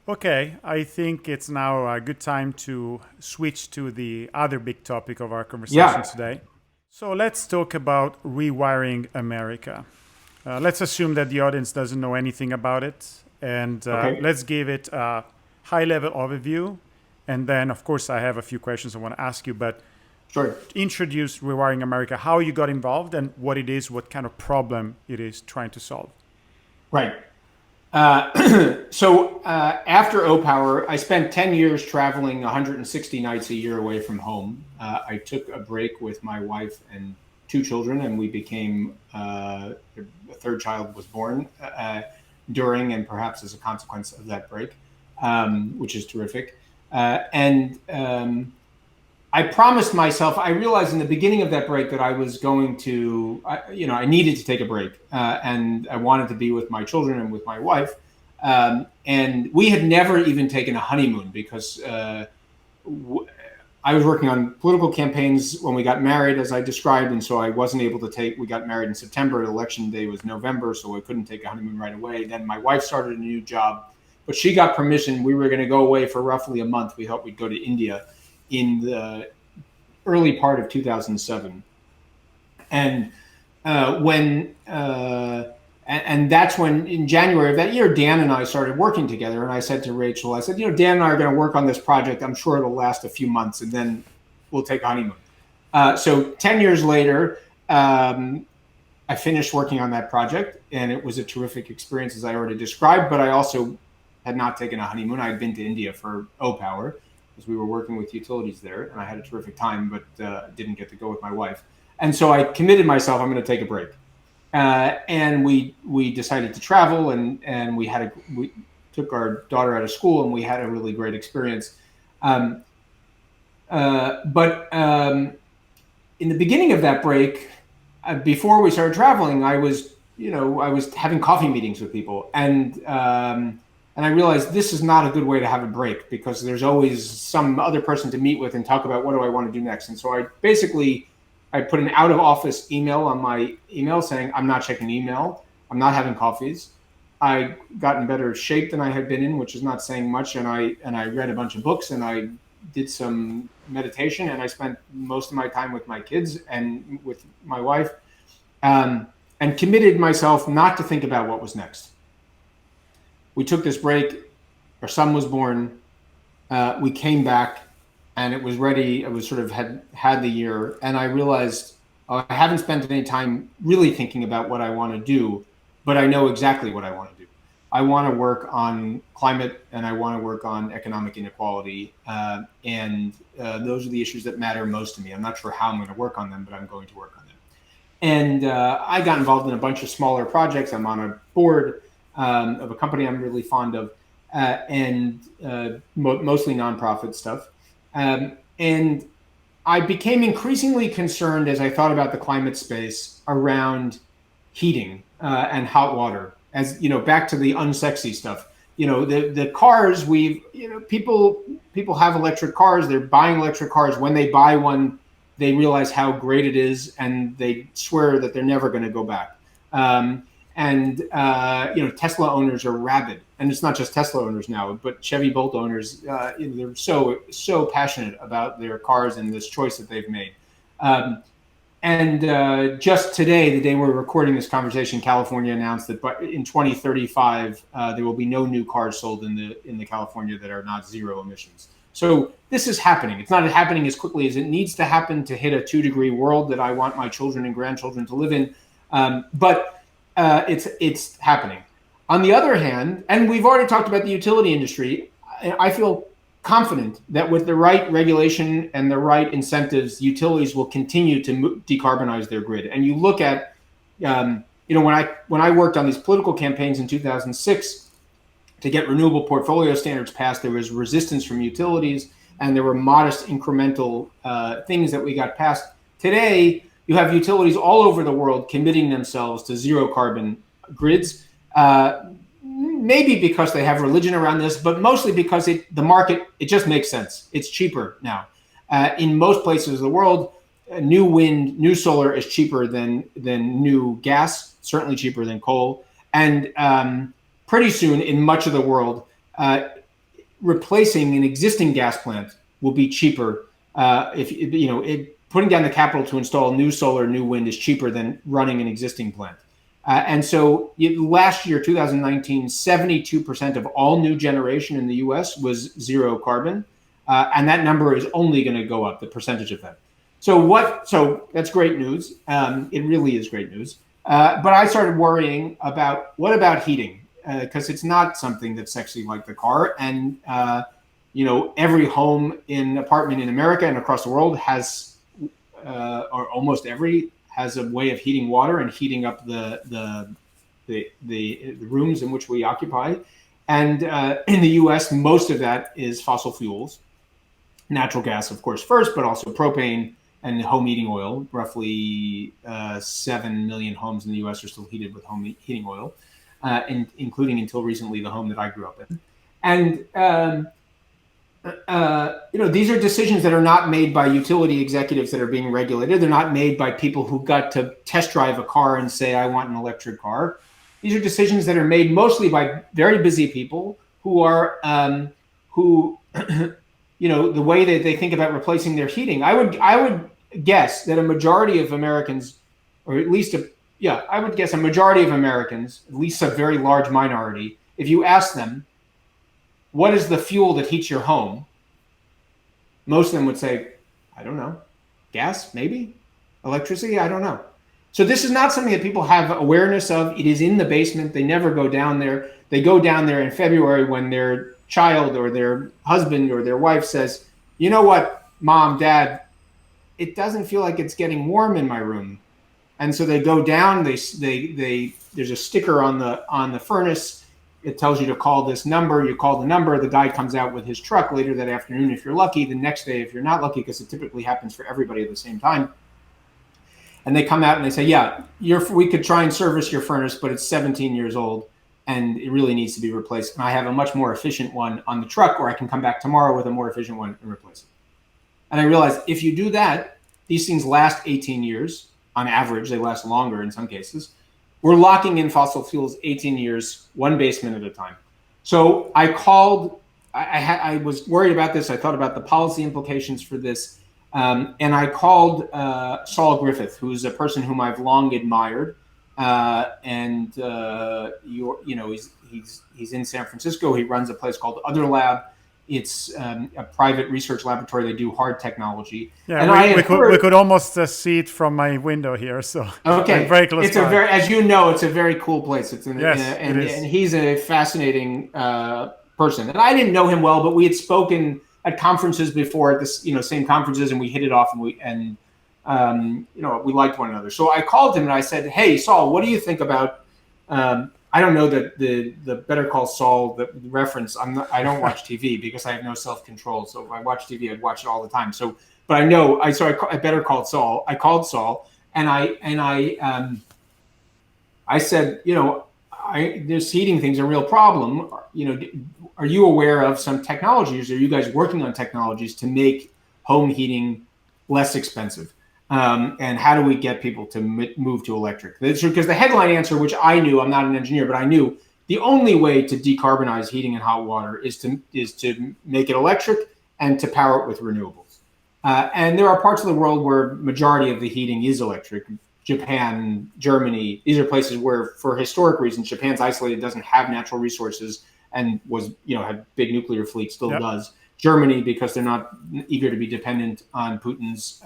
Okay, I think it's now a good time to switch to the other big topic of our conversation today. So let's talk about Rewiring America. Let's assume that the audience doesn't know anything about it, and let's give it a high-level overview. And then, of course, I have a few questions I want to ask you, but introduce Rewiring America, how you got involved and what it is, what kind of problem it is trying to solve. Right. So after OPower, I spent 10 years traveling 160 nights a year away from home. I took a break with my wife and 2 children, and we became, a third child was born during and perhaps as a consequence of that break, which is terrific. I promised myself, I realized in the beginning of that break that I was going to, I needed to take a break, and I wanted to be with my children and with my wife. And we had never even taken a honeymoon because I was working on political campaigns when we got married, as I described. And so I wasn't able to we got married in September. Election day was November, so I couldn't take a honeymoon right away. Then my wife started a new job, but she got permission. We were going to go away for roughly a month. We thought we'd go to India in the early part of 2007. And and that's when, in January of that year, Dan and I started working together. And I said to Rachel, Dan and I are going to work on this project. I'm sure it'll last a few months, and then we'll take a honeymoon. So 10 years later, I finished working on that project, and it was a terrific experience, as I already described. But I also had not taken a honeymoon. I had been to India for OPower, because we were working with utilities there, and I had a terrific time, but didn't get to go with my wife. And so I committed myself, I'm going to take a break. And we decided to travel, and we took our daughter out of school, and we had a really great experience. But in the beginning of that break, before we started traveling, I was having coffee meetings with people, and I realized this is not a good way to have a break, because there's always some other person to meet with and talk about what do I want to do next. And so I put an out of office email on my email saying, I'm not checking email, I'm not having coffees. I got in better shape than I had been in, which is not saying much. And I read a bunch of books, and I did some meditation, and I spent most of my time with my kids and with my wife, and committed myself not to think about what was next. We took this break. Our son was born. We came back, and it was ready. I was sort of had the year, and I realized I haven't spent any time really thinking about what I want to do, but I know exactly what I want to do. I want to work on climate, and I want to work on economic inequality, and those are the issues that matter most to me. I'm not sure how I'm going to work on them, but I'm going to work on them. And I got involved in a bunch of smaller projects. I'm on a board of a company I'm really fond of, and mostly nonprofit stuff. And I became increasingly concerned as I thought about the climate space around heating and hot water. As you know, back to the unsexy stuff. The cars people have electric cars. They're buying electric cars. When they buy one, they realize how great it is, and they swear that they're never going to go back. Tesla owners are rabid, and it's not just Tesla owners now, but Chevy Bolt owners. They're so passionate about their cars and this choice that they've made. Just today, the day we're recording this conversation, California announced that in 2035 there will be no new cars sold in the California that are not zero emissions. So this is happening. It's not happening as quickly as it needs to happen to hit a 2-degree world that I want my children and grandchildren to live in, but it's happening. On the other hand, and we've already talked about the utility industry, I feel confident that with the right regulation and the right incentives, utilities will continue to decarbonize their grid. And you look at, when I worked on these political campaigns in 2006 to get renewable portfolio standards passed, there was resistance from utilities, and there were modest incremental things that we got passed. Today, you have utilities all over the world committing themselves to zero carbon grids. Maybe because they have religion around this, but mostly because the market just makes sense. It's cheaper now. In most places of the world, new wind, new solar is cheaper than new gas, certainly cheaper than coal. And pretty soon, in much of the world, replacing an existing gas plant will be cheaper. Putting down the capital to install new solar, new wind is cheaper than running an existing plant. And so last year, 2019, 72% of all new generation in the US was zero carbon. And that number is only going to go up, the percentage of that. So that's great news. It really is great news. But I started worrying about what about heating? Because it's not something that's sexy like the car. And, every home in apartment in America and across the world has, or almost every, has a way of heating water and heating up the rooms in which we occupy. And in the US, most of that is fossil fuels. Natural gas, of course, first, but also propane and home heating oil. Roughly 7 million homes in the US are still heated with home heating oil, including until recently the home that I grew up in. And these are decisions that are not made by utility executives that are being regulated. They're not made by people who got to test drive a car and say, I want an electric car. These are decisions that are made mostly by very busy people who are, the way that they think about replacing their heating. I would guess that a majority of Americans, or at least I would guess a majority of Americans, at least a very large minority, if you ask them, what is the fuel that heats your home? Most of them would say, I don't know. Gas, maybe? Electricity? I don't know. So this is not something that people have awareness of. It is in the basement. They never go down there. They go down there in February when their child or their husband or their wife says, you know what, Mom, Dad, it doesn't feel like it's getting warm in my room. And so they go down, there's a sticker on the furnace. It tells you to call this number. You call the number. The guy comes out with his truck later that afternoon if you're lucky. The next day if you're not lucky, because it typically happens for everybody at the same time. And they come out and they say, yeah, we could try and service your furnace, but it's 17 years old and it really needs to be replaced. And I have a much more efficient one on the truck, or I can come back tomorrow with a more efficient one and replace it. And I realized if you do that, these things last 18 years. On average, they last longer in some cases. We're locking in fossil fuels 18 years, one basement at a time. So I called, I was worried about this. I thought about the policy implications for this. And I called Saul Griffith, who's a person whom I've long admired. He's in San Francisco. He runs a place called Other Lab. It's a private research laboratory. They do hard technology. Yeah, and we could almost see it from my window here. So okay, very close. It's by. As you know, it's a very cool place. It is. And he's a fascinating person. And I didn't know him well, but we had spoken at conferences before at this, same conferences, and we hit it off, and we liked one another. So I called him and I said, "Hey, Saul, what do you think about?" I don't know that the Better Call Saul, the reference. I don't watch TV because I have no self-control. So if I watch TV, I'd watch it all the time. So, but I know I Better Called Saul. I called Saul and I said, this heating thing's a real problem. Are you aware of some technologies? Are you guys working on technologies to make home heating less expensive? And how do we get people to move to electric? Because the headline answer, which I knew, I'm not an engineer, but I knew the only way to decarbonize heating and hot water is to make it electric and to power it with renewables. And there are parts of the world where majority of the heating is electric. Japan, Germany, these are places where, for historic reasons, Japan's isolated, doesn't have natural resources, and had big nuclear fleet, still does. Germany, because they're not eager to be dependent on Putin's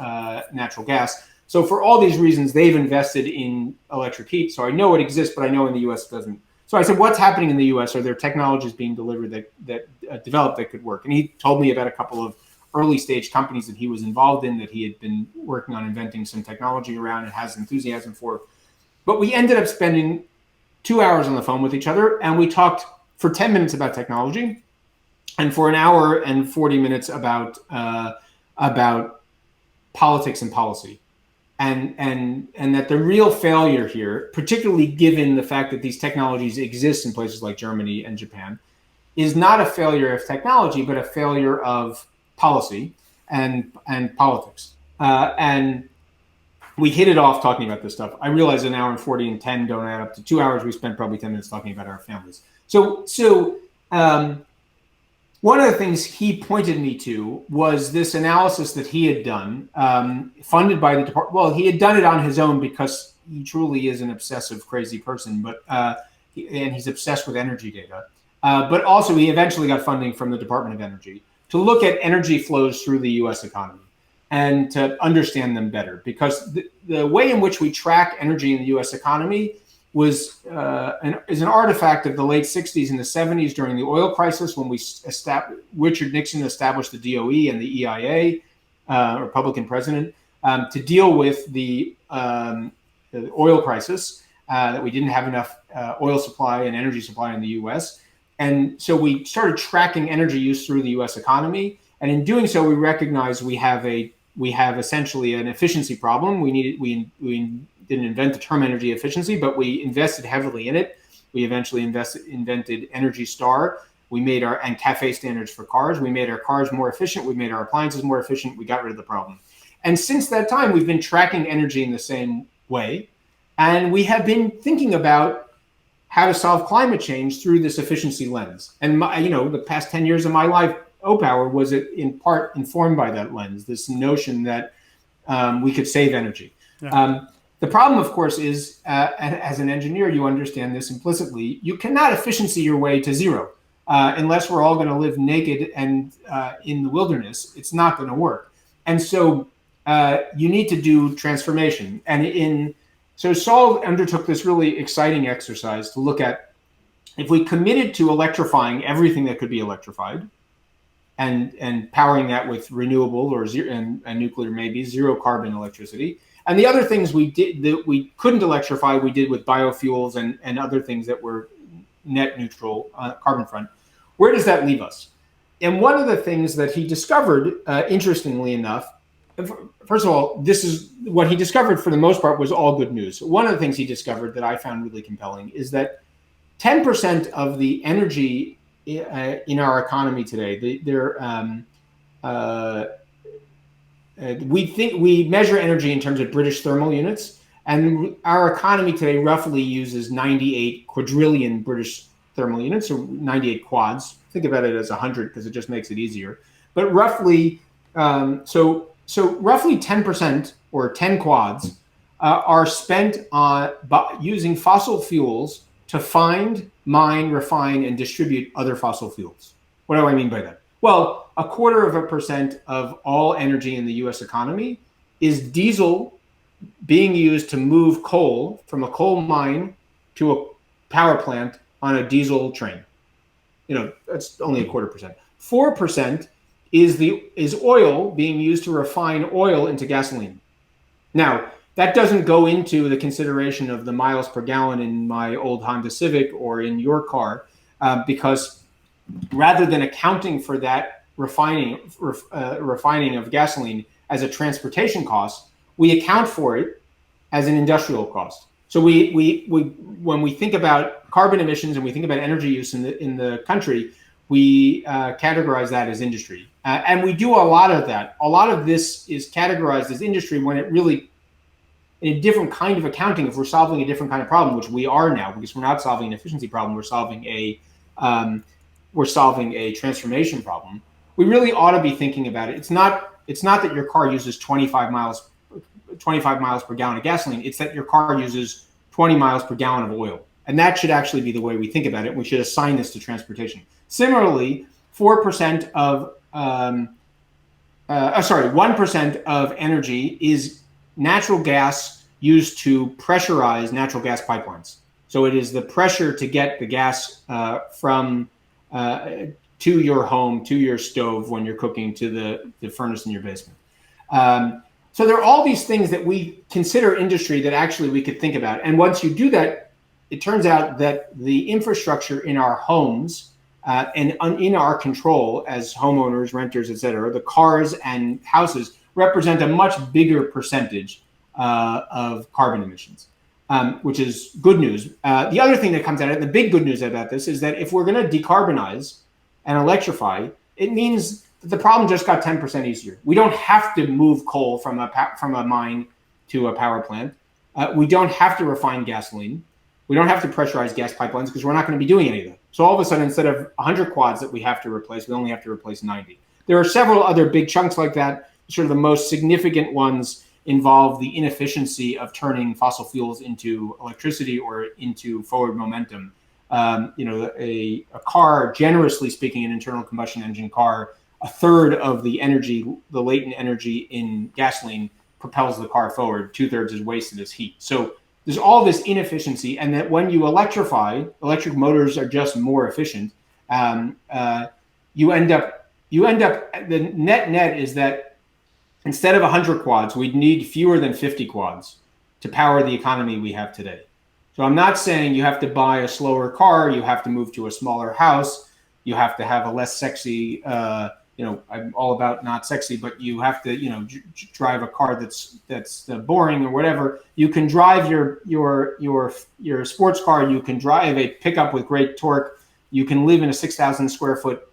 natural gas. So for all these reasons, they've invested in electric heat. So I know it exists, but I know in the U.S. it doesn't. So I said, what's happening in the U.S.? Are there technologies being delivered that developed that could work? And he told me about a couple of early stage companies that he was involved in, that he had been working on inventing some technology around and has enthusiasm for. But we ended up spending 2 hours on the phone with each other, and we talked for 10 minutes about technology, and for an hour and 40 minutes about politics and policy, and that the real failure here, particularly given the fact that these technologies exist in places like Germany and Japan, is not a failure of technology, but a failure of policy and politics. And we hit it off talking about this stuff. I realize an hour and 40 and 10 don't add up to 2 hours. We spent probably 10 minutes talking about our families. So one of the things he pointed me to was this analysis that he had done, funded by the department. Well, he had done it on his own because he truly is an obsessive, crazy person, and he's obsessed with energy data. But also he eventually got funding from the Department of Energy to look at energy flows through the U.S. economy and to understand them better. Because the way in which we track energy in the U.S. economy is an artifact of the late 60s and the 70s during the oil crisis, when Richard Nixon established the DOE and the EIA, Republican president, to deal with the oil crisis, that we didn't have enough oil supply and energy supply in the U.S. And so we started tracking energy use through the U.S. economy. And in doing so, we recognized we have essentially an efficiency problem. We didn't invent the term energy efficiency, but we invested heavily in it. We eventually invented Energy Star. We made and CAFE standards for cars. We made our cars more efficient. We made our appliances more efficient. We got rid of the problem. And since that time, we've been tracking energy in the same way. And we have been thinking about how to solve climate change through this efficiency lens. And the past 10 years of my life, OPower was in part informed by that lens, this notion that we could save energy. Yeah. The problem, of course, is as an engineer, you understand this implicitly. You cannot efficiency your way to zero unless we're all going to live naked and in the wilderness. It's not going to work. And so you need to do transformation. And So Saul undertook this really exciting exercise to look at if we committed to electrifying everything that could be electrified and powering that with renewable or and nuclear, maybe zero carbon electricity. And the other things we did that we couldn't electrify, we did with biofuels and other things that were net neutral carbon front. Where does that leave us? And one of the things that he discovered, interestingly enough, first of all, this is what he discovered for the most part was all good news. One of the things he discovered that I found really compelling is that 10% of the energy in our economy today, we measure energy in terms of British thermal units, and our economy today roughly uses 98 quadrillion British thermal units, or 98 quads. Think about it as 100 because it just makes it easier. But roughly, so roughly 10% or 10 quads are spent on using fossil fuels to find, mine, refine, and distribute other fossil fuels. What do I mean by that? Well, 0.25% of all energy in the US economy is diesel being used to move coal from a coal mine to a power plant on a diesel train. That's only 0.25%. 4% is oil being used to refine oil into gasoline. Now, that doesn't go into the consideration of the miles per gallon in my old Honda Civic or in your car, because rather than accounting for that refining of gasoline as a transportation cost, we account for it as an industrial cost. So we when we think about carbon emissions and we think about energy use in the country, we categorize that as industry, and we do a lot of that. A lot of this is categorized as industry when it really, in a different kind of accounting, if we're solving a different kind of problem, which we are now, because we're not solving an efficiency problem, we're solving a transformation problem. We really ought to be thinking about it. It's not that your car uses 25 miles per gallon of gasoline. It's that your car uses 20 miles per gallon of oil. And that should actually be the way we think about it. We should assign this to transportation. Similarly, 1% of energy is natural gas used to pressurize natural gas pipelines. So it is the pressure to get the gas from to your home, to your stove when you're cooking, to the furnace in your basement. So there are all these things that we consider industry that actually we could think about. And once you do that, it turns out that the infrastructure in our homes and in our control as homeowners, renters, et cetera, the cars and houses represent a much bigger percentage of carbon emissions, which is good news. The other thing that comes out of it, the big good news about this, is that if we're going to decarbonize and electrify, it means that the problem just got 10% easier. We don't have to move coal from a mine to a power plant. We don't have to refine gasoline. We don't have to pressurize gas pipelines because we're not going to be doing any of that. So all of a sudden, instead of 100 quads that we have to replace, we only have to replace 90. There are several other big chunks like that. Sort of the most significant ones involve the inefficiency of turning fossil fuels into electricity or into forward momentum. A car, generously speaking, an internal combustion engine car, a third of the energy, the latent energy in gasoline propels the car forward. 2/3 is wasted as heat. So there's all this inefficiency, and that when you electrify, electric motors are just more efficient. You end up the net is that instead of 100 quads, we'd need fewer than 50 quads to power the economy we have today. So I'm not saying you have to buy a slower car, you have to move to a smaller house, you have to have a less sexy, I'm all about not sexy, but you have to, drive a car that's boring or whatever. You can drive your sports car, you can drive a pickup with great torque, you can live in a 6,000 square foot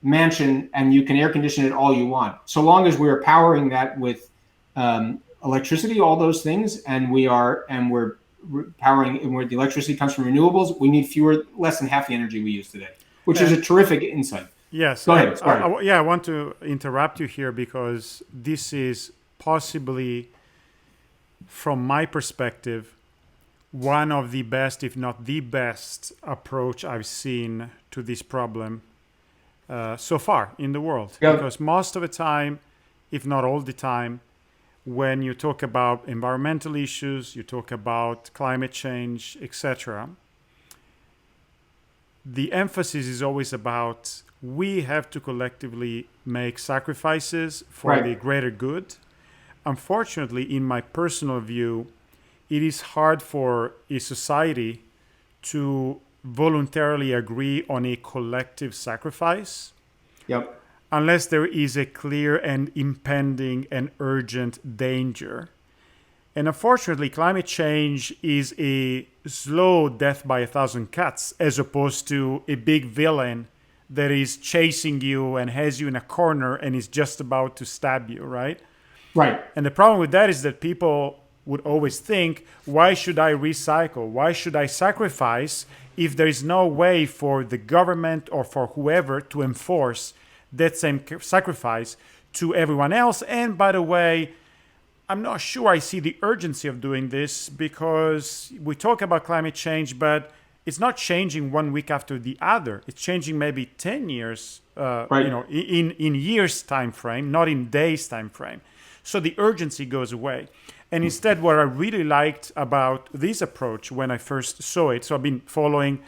mansion, and you can air condition it all you want. So long as we're powering that with electricity, all those things, and we're powering, and where the electricity comes from renewables, we need less than half the energy we use today, which is a terrific insight. Yes. Go ahead. I want to interrupt you here because this is possibly, from my perspective, one of the best, if not the best, approach I've seen to this problem so far in the world. Yep. Because most of the time, if not all the time, when you talk about environmental issues, you talk about climate change, etc., the emphasis is always about we have to collectively make sacrifices for the greater good. Unfortunately, in my personal view, it is hard for a society to voluntarily agree on a collective sacrifice. Yep. Unless there is a clear and impending and urgent danger. And unfortunately, climate change is a slow death by a thousand cuts, as opposed to a big villain that is chasing you and has you in a corner and is just about to stab you, right? Right. And the problem with that is that people would always think, why should I recycle? Why should I sacrifice if there is no way for the government or for whoever to enforce that same sacrifice to everyone else? And by the way, I'm not sure I see the urgency of doing this, because we talk about climate change, but it's not changing 1 week after the other. It's changing maybe 10 years, in years time frame, not in days time frame. So the urgency goes away. And instead, what I really liked about this approach when I first saw it, so I've been following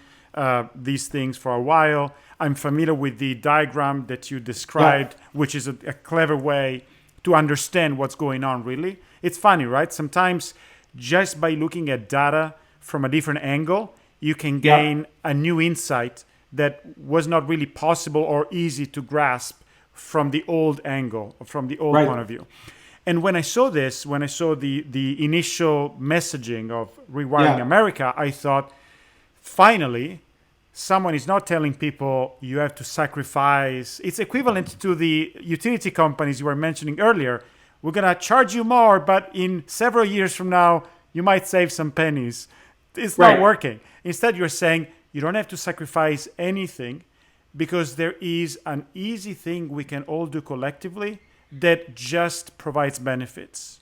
these things for a while. I'm familiar with the diagram that you described, which is a clever way to understand what's going on, really. It's funny, right? Sometimes just by looking at data from a different angle, you can gain a new insight that was not really possible or easy to grasp from the old angle, from the old point of view. And when I saw this, when I saw the initial messaging of Rewiring America, I thought, finally, someone is not telling people you have to sacrifice. It's equivalent to the utility companies you were mentioning earlier. We're going to charge you more, but in several years from now, you might save some pennies. It's not working. Instead, you're saying you don't have to sacrifice anything, because there is an easy thing we can all do collectively that just provides benefits.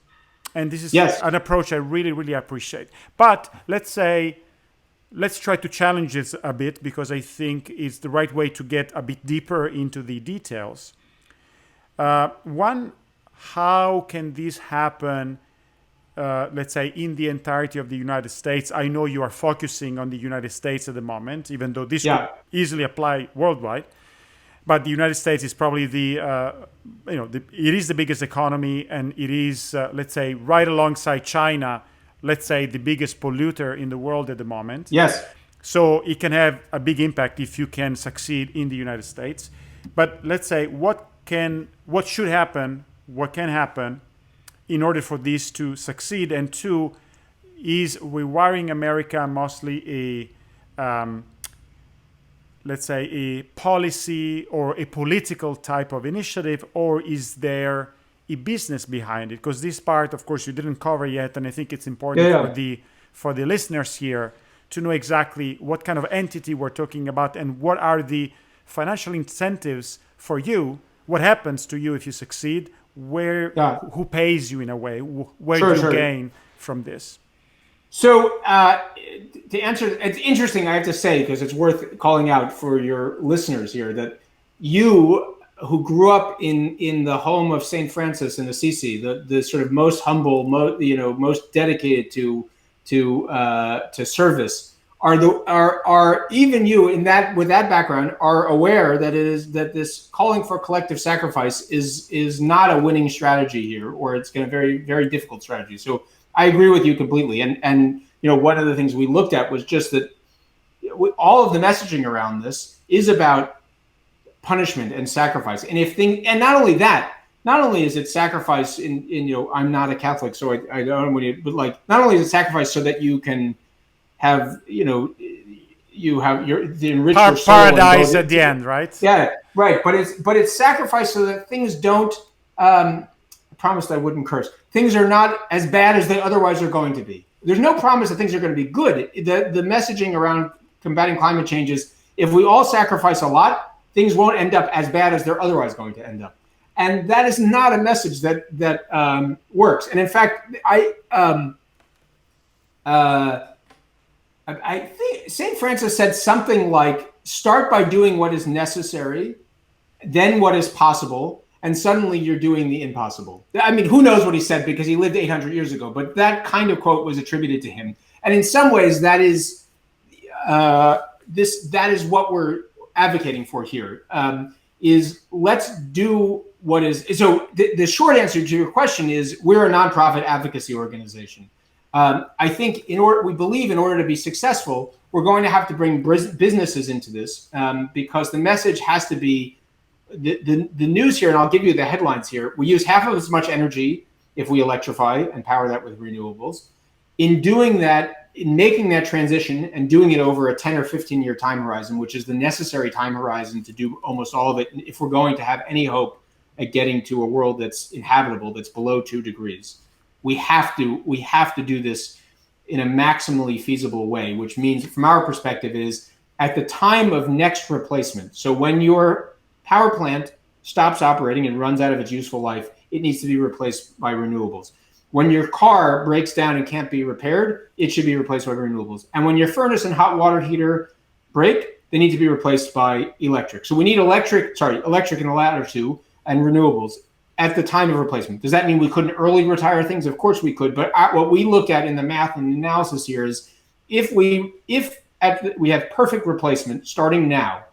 And this is an approach I really, really appreciate. But let's try to challenge this a bit, because I think it's the right way to get a bit deeper into the details. One, how can this happen, let's say, in the entirety of the United States? I know you are focusing on the United States at the moment, even though this could easily apply worldwide. But the United States is probably it is the biggest economy, and it is, let's say, right alongside China, let's say, the biggest polluter in the world at the moment. Yes. So it can have a big impact if you can succeed in the United States. But let's say, what should happen, what can happen in order for this to succeed? And two, is Rewiring America mostly let's say, a policy or a political type of initiative, or is there a business behind it? Because this part, of course, you didn't cover yet, and I think it's important for the listeners here to know exactly what kind of entity we're talking about and what are the financial incentives for you. What happens to you if you succeed? Who pays you in a way? Where do you gain from this? So to answer, it's interesting, I have to say, because it's worth calling out for your listeners here, that you, who grew up in the home of St. Francis in Assisi, the sort of most humble, most dedicated to service, are even you with that background are aware that this calling for collective sacrifice is not a winning strategy here, or it's going to very, very difficult strategy. So I agree with you completely. And one of the things we looked at was just that all of the messaging around this is about punishment and sacrifice. And not only is it sacrifice in I'm not a Catholic, so I don't want to, but like, not only is it sacrifice so that you can have, you have the enriched your soul paradise at the end, right? Yeah, right. But it's sacrifice so that things don't, I promised I wouldn't curse. Things are not as bad as they otherwise are going to be. There's no promise that things are going to be good. The messaging around combating climate change is, if we all sacrifice a lot, things won't end up as bad as they're otherwise going to end up. And that is not a message that works. And in fact, I think St. Francis said something like, start by doing what is necessary, then what is possible, and suddenly you're doing the impossible. I mean, who knows what he said because he lived 800 years ago, but that kind of quote was attributed to him. And in some ways, that is what we're advocating for here. Is let's do what is. So the short answer to your question is we're a nonprofit advocacy organization. I think we believe in order to be successful, we're going to have to bring businesses into this because the message has to be the news here. And I'll give you the headlines here. We use half of as much energy if we electrify and power that with renewables. In doing that, in making that transition and doing it over a 10 or 15 year time horizon, which is the necessary time horizon to do almost all of it, if we're going to have any hope at getting to a world that's inhabitable, that's below 2 degrees, we have to do this in a maximally feasible way, which means from our perspective is at the time of next replacement. So when your power plant stops operating and runs out of its useful life, it needs to be replaced by renewables. When your car breaks down and can't be repaired, it should be replaced by renewables. And when your furnace and hot water heater break, they need to be replaced by electric. So we need electric in the latter two and renewables at the time of replacement. Does that mean we couldn't early retire things? Of course we could. But what we look at in the math and the analysis here is if we have perfect replacement starting now,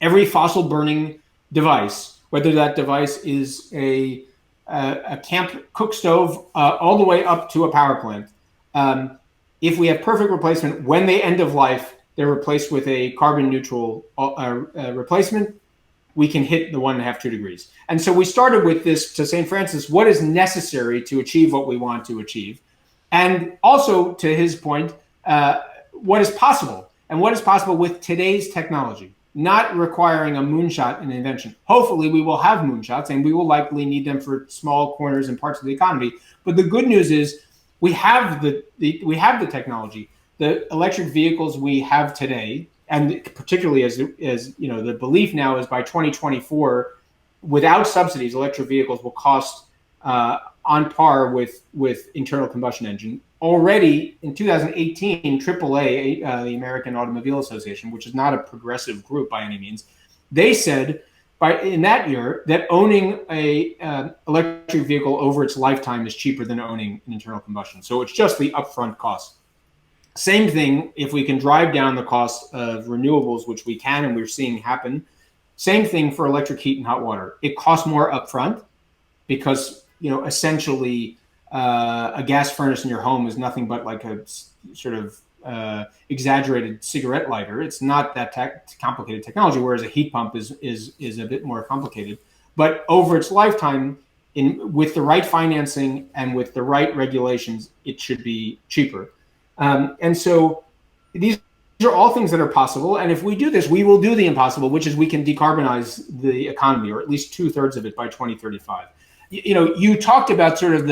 every fossil burning device, whether that device is a camp cook stove all the way up to a power plant. If we have perfect replacement, when they end of life, they're replaced with a carbon neutral replacement, we can hit the 1.5, 2 degrees. And so we started with this to St. Francis, what is necessary to achieve what we want to achieve? And also to his point, what is possible and what is possible with today's technology, not requiring a moonshot in invention. Hopefully we will have moonshots and we will likely need them for small corners and parts of the economy. But the good news is we have the technology. The electric vehicles we have today, and particularly as you know, the belief now is by 2024, without subsidies, electric vehicles will cost on par with internal combustion engine. Already in 2018, AAA, the American Automobile Association, which is not a progressive group by any means, they said in that year that owning a electric vehicle over its lifetime is cheaper than owning an internal combustion. So it's just the upfront cost. Same thing if we can drive down the cost of renewables, which we can and we're seeing happen. Same thing for electric heat and hot water. It costs more upfront because, you know, essentially a gas furnace in your home is nothing but like a sort of exaggerated cigarette lighter. It's not that complicated technology, whereas a heat pump is a bit more complicated. But over its lifetime, with the right financing and with the right regulations, it should be cheaper. And so these are all things that are possible. And if we do this, we will do the impossible, which is we can decarbonize the economy, or at least 2/3 of it by 2035. You know, you talked about sort of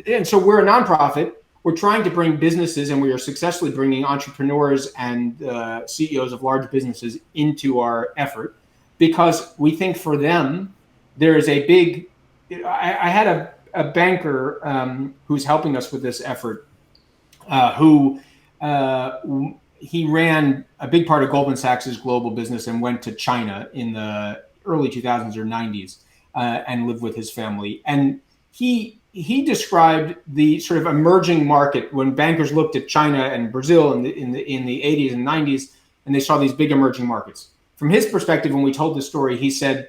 and so we're a nonprofit. We're trying to bring businesses, and we are successfully bringing entrepreneurs and CEOs of large businesses into our effort because we think for them, there is a big, I had a banker who's helping us with this effort he ran a big part of Goldman Sachs's global business and went to China in the early 2000s or 90s and lived with his family. And he described the sort of emerging market when bankers looked at China and Brazil in the 80s and 90s, and they saw these big emerging markets. From his perspective, when we told the story, he said,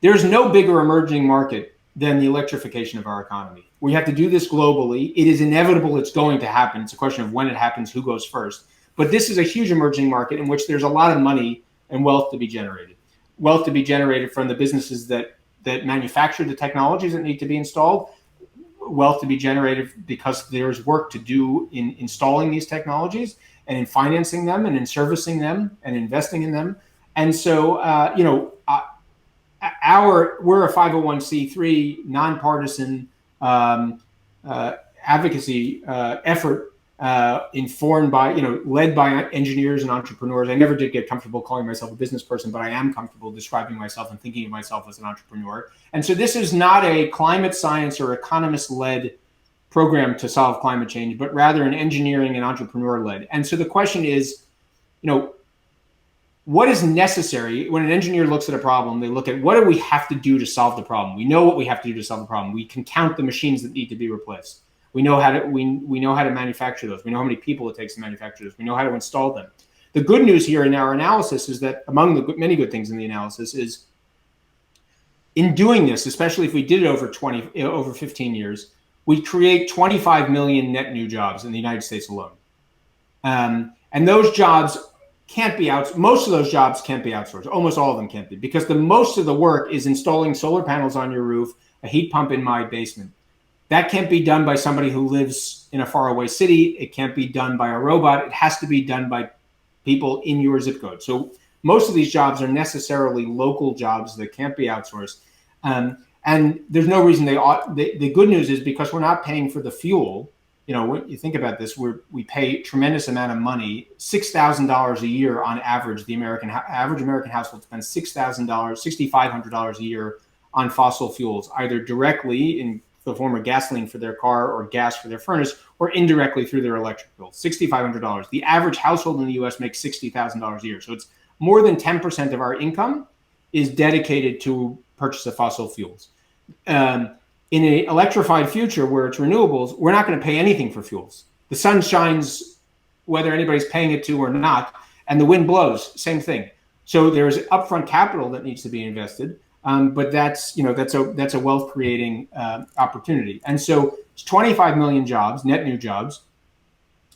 there's no bigger emerging market than the electrification of our economy. We have to do this globally. It is inevitable. It's going to happen. It's a question of when it happens, who goes first. But this is a huge emerging market in which there's a lot of money and wealth to be generated. Wealth to be generated from the businesses that manufacture the technologies that need to be installed. Wealth to be generated because there's work to do in installing these technologies and in financing them and in servicing them and investing in them. And so, we're a 501c3 nonpartisan advocacy effort informed by, led by engineers and entrepreneurs. I never did get comfortable calling myself a business person, but I am comfortable describing myself and thinking of myself as an entrepreneur. And so this is not a climate science or economist-led program to solve climate change, but rather an engineering and entrepreneur-led. And so the question is, what is necessary. When an engineer looks at a problem, they look at what do we have to do to solve the problem. We know what we have to do to solve the problem. We can count the machines that need to be replaced. We know how to we know how to manufacture those. We know how many people it takes to manufacture those. We know how to install them. The good news here in our analysis is that among the many good things in the analysis is in doing this, especially if we did it over 15 years, we create 25 million net new jobs in the United States alone. And those jobs can't be most of those jobs can't be outsourced. Almost all of them can't be, because most of the work is installing solar panels on your roof, a heat pump in my basement. That can't be done by somebody who lives in a faraway city. It can't be done by a robot. It has to be done by people in your zip code. So most of these jobs are necessarily local jobs that can't be outsourced. And there's no reason they ought. The good news is because we're not paying for the fuel. When you think about this, we pay a tremendous amount of money, $6,000 a year on average. The average American household spends $6,000, $6,500 a year on fossil fuels, either directly in the form of gasoline for their car or gas for their furnace, or indirectly through their electric bill. $6,500. The average household in the U.S. makes $60,000 a year, so it's more than 10% of our income is dedicated to purchase of fossil fuels. In an electrified future where it's renewables, we're not going to pay anything for fuels. The sun shines whether anybody's paying it to or not, and the wind blows, same thing. So there's upfront capital that needs to be invested, but that's a wealth creating opportunity. And so it's 25 million jobs, net new jobs.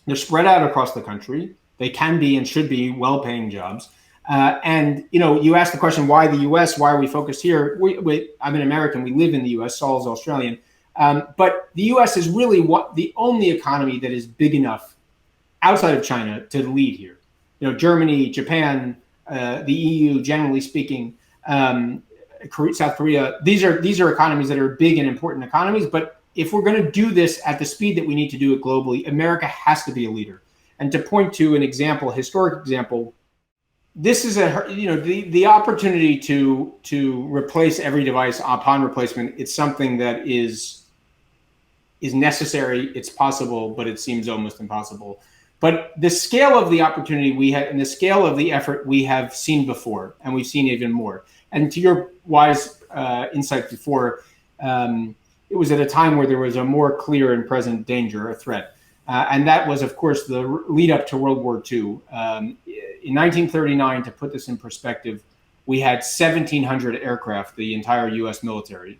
They're spread out across the country. They can be and should be well-paying jobs. And you asked the question, why the U.S.? Why are we focused here? I'm an American. We live in the U.S. Saul's Australian. But the U.S. is really the only economy that is big enough outside of China to lead here. Germany, Japan, the EU, generally speaking, South Korea. These are economies that are big and important economies. But if we're going to do this at the speed that we need to do it globally, America has to be a leader. And to point to an example, historic example. This is the opportunity to replace every device upon replacement. It's something that is necessary. It's possible, but it seems almost impossible. But the scale of the opportunity we had and the scale of the effort we have seen before, and we've seen even more. And to your wise insight before, it was at a time where there was a more clear and present danger, a threat. And that was, of course, the lead up to World War II. In 1939, to put this in perspective, we had 1,700 aircraft, the entire U.S. military.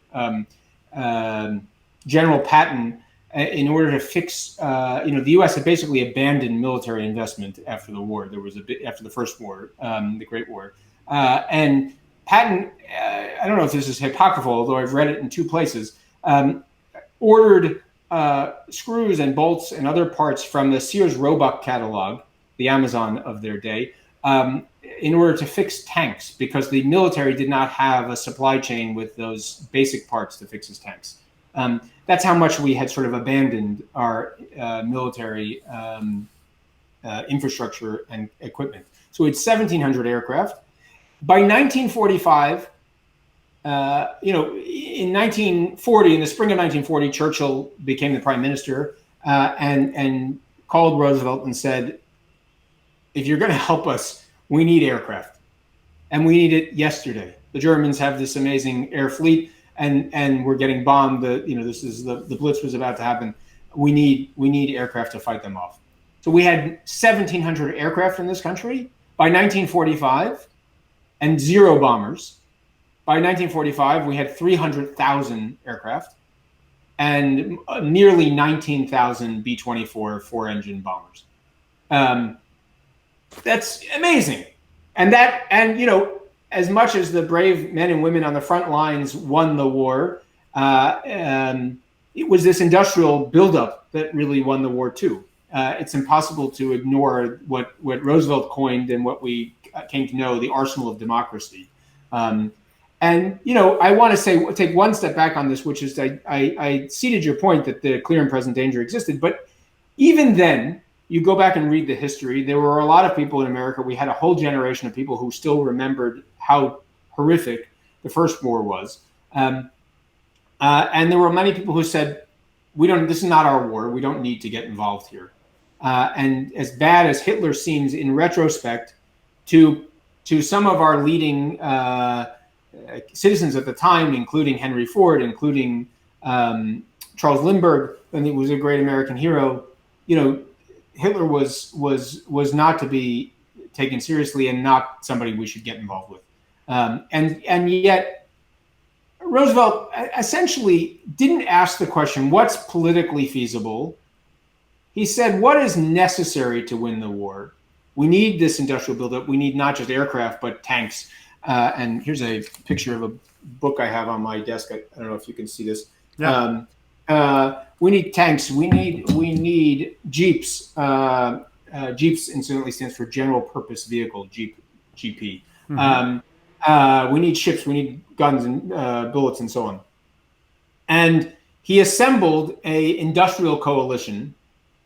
General Patton, in order to fix, the U.S. had basically abandoned military investment after the war. There was after the First War, the Great War. And Patton, I don't know if this is apocryphal, although I've read it in two places, ordered screws and bolts and other parts from the Sears Roebuck catalog, the Amazon of their day, in order to fix tanks, because the military did not have a supply chain with those basic parts to fix his tanks. That's how much we had sort of abandoned our military infrastructure and equipment. So we had 1,700 aircraft. By 1945, in 1940, in the spring of 1940, Churchill became the prime minister and called Roosevelt and said, if you're going to help us, we need aircraft. And we need it yesterday. The Germans have this amazing air fleet, and we're getting bombed. The Blitz was about to happen. We need aircraft to fight them off. So we had 1,700 aircraft in this country by 1945 and zero bombers. By 1945, we had 300,000 aircraft and nearly 19,000 B-24 four-engine bombers. That's amazing. And as much as the brave men and women on the front lines won the war, it was this industrial buildup that really won the war too. It's impossible to ignore what Roosevelt coined and what we came to know, the arsenal of democracy. And I want to take one step back on this, which is I ceded your point that the clear and present danger existed. But even then, you go back and read the history, there were a lot of people in America. We had a whole generation of people who still remembered how horrific the first war was. And there were many people who said, this is not our war. We don't need to get involved here. And as bad as Hitler seems in retrospect, to to some of our leading citizens at the time, including Henry Ford, including Charles Lindbergh, and he was a great American hero. Hitler was not to be taken seriously and not somebody we should get involved with. And yet Roosevelt essentially didn't ask the question, what's politically feasible? He said, what is necessary to win the war? We need this industrial buildup. We need not just aircraft, but tanks. And here's a picture of a book I have on my desk. I don't know if you can see this. Yeah. We need tanks. We need jeeps. Jeeps, incidentally, stands for General Purpose Vehicle, Jeep, GP. Mm-hmm. We need ships. We need guns and bullets and so on. And he assembled a industrial coalition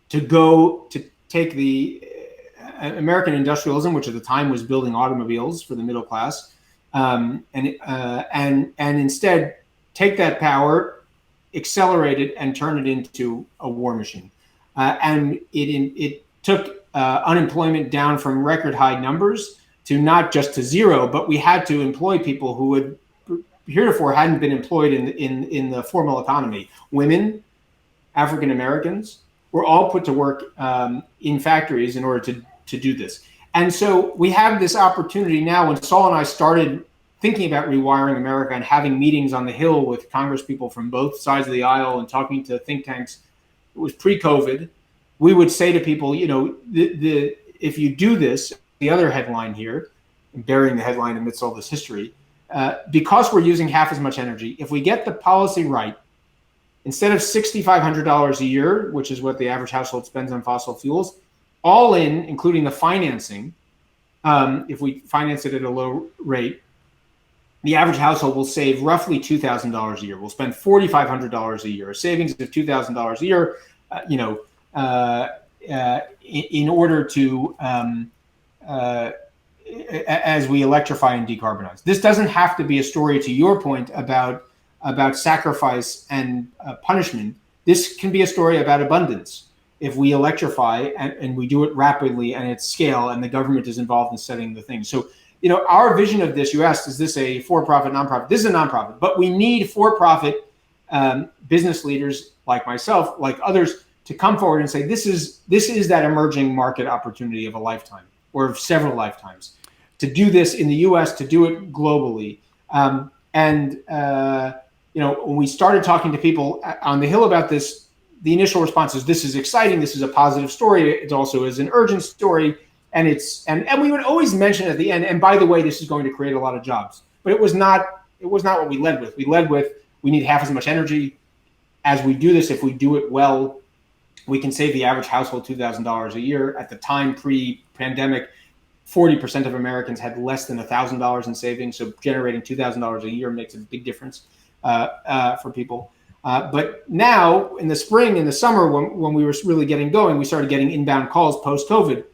to go to take the American industrialism, which at the time was building automobiles for the middle class, and instead take that power, accelerate it, and turn it into a war machine. And it took unemployment down from record high numbers to not just to zero, but we had to employ people who would heretofore hadn't been employed in the formal economy. Women, African Americans, were all put to work in factories in order to do this. And so we have this opportunity now. When Saul and I started thinking about rewiring America and having meetings on the Hill with Congress people from both sides of the aisle and talking to think tanks, it was pre-COVID. We would say to people, if you do this, the other headline here, burying the headline amidst all this history, because we're using half as much energy, if we get the policy right, instead of $6,500 a year, which is what the average household spends on fossil fuels, all in, including the financing, if we finance it at a low rate, the average household will save roughly $2,000 a year. We'll spend $4,500 a year, a savings of $2,000 a year, in order to, as we electrify and decarbonize. This doesn't have to be a story, to your point, about sacrifice and punishment. This can be a story about abundance. If we electrify and we do it rapidly and at scale, and the government is involved in setting the thing. So, our vision of this, you asked, is this a for-profit, nonprofit? This is a nonprofit, but we need for-profit business leaders like myself, like others, to come forward and say, this is that emerging market opportunity of a lifetime or of several lifetimes, to do this in the U.S., to do it globally. When we started talking to people on the Hill about this, the initial response is, this is exciting. This is a positive story. It also is an urgent story. And we would always mention at the end, and by the way, this is going to create a lot of jobs. But it was not what we led with. We led with, we need half as much energy. As we do this, if we do it well, we can save the average household $2,000 a year. At the time, pre-pandemic, 40% of Americans had less than $1,000 in savings. So generating $2,000 a year makes a big difference for people. But now, in the spring, in the summer, when we were really getting going, we started getting inbound calls post-COVID.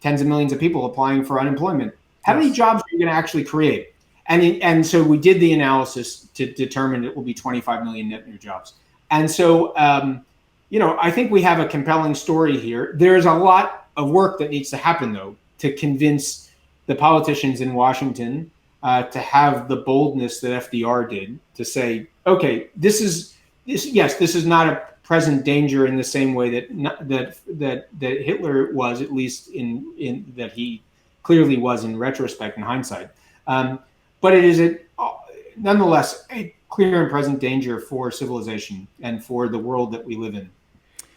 Tens of millions of people applying for unemployment. How many jobs are you going to actually create? And so we did the analysis to determine it will be 25 million net new jobs. And so, I think we have a compelling story here. There's a lot of work that needs to happen, though, to convince the politicians in Washington to have the boldness that FDR did to say, okay, this is not a present danger in the same way that Hitler was, at least in that he clearly was in retrospect and hindsight. But it is nonetheless a clear and present danger for civilization and for the world that we live in.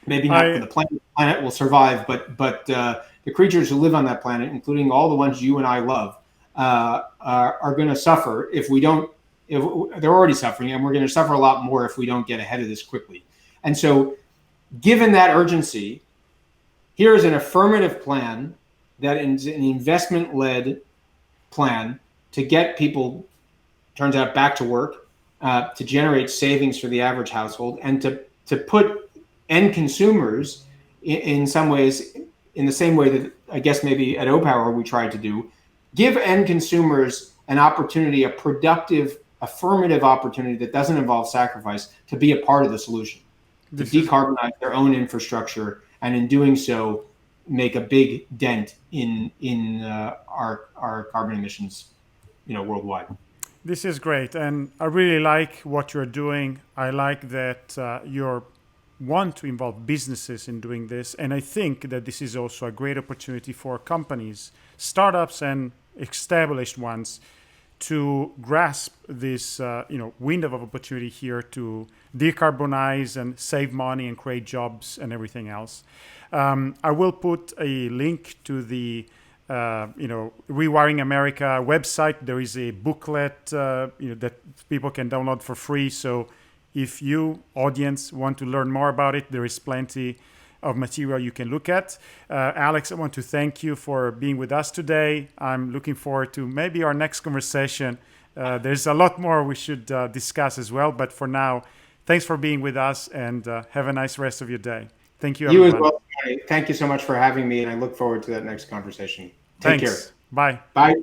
Maybe not for the planet. The planet will survive, but the creatures who live on that planet, including all the ones you and I love, are going to suffer if we don't. If they're already suffering, and we're going to suffer a lot more if we don't get ahead of this quickly. And so, given that urgency, here is an affirmative plan that is an investment-led plan to get people, turns out, back to work, to generate savings for the average household, and to put end consumers in some ways, in the same way that I guess maybe at OPower we tried to do, give end consumers an opportunity, a productive, affirmative opportunity that doesn't involve sacrifice, to be a part of the solution, to decarbonize their own infrastructure, and in doing so, make a big dent in our carbon emissions, worldwide. This is great, and I really like what you're doing. I like that you want to involve businesses in doing this, and I think that this is also a great opportunity for companies, startups, and established ones to grasp this window of opportunity here to decarbonize and save money and create jobs and everything else. I will put a link to the Rewiring America website. There is a booklet that people can download for free. So if you, audience, want to learn more about it, there is plenty of material you can look at. Alex, I want to thank you for being with us today. I'm looking forward to maybe our next conversation. There's a lot more we should discuss as well. But for now, thanks for being with us, and have a nice rest of your day. Thank you, everyone. You as well. Thank you so much for having me, and I look forward to that next conversation. Take care. Bye. Bye.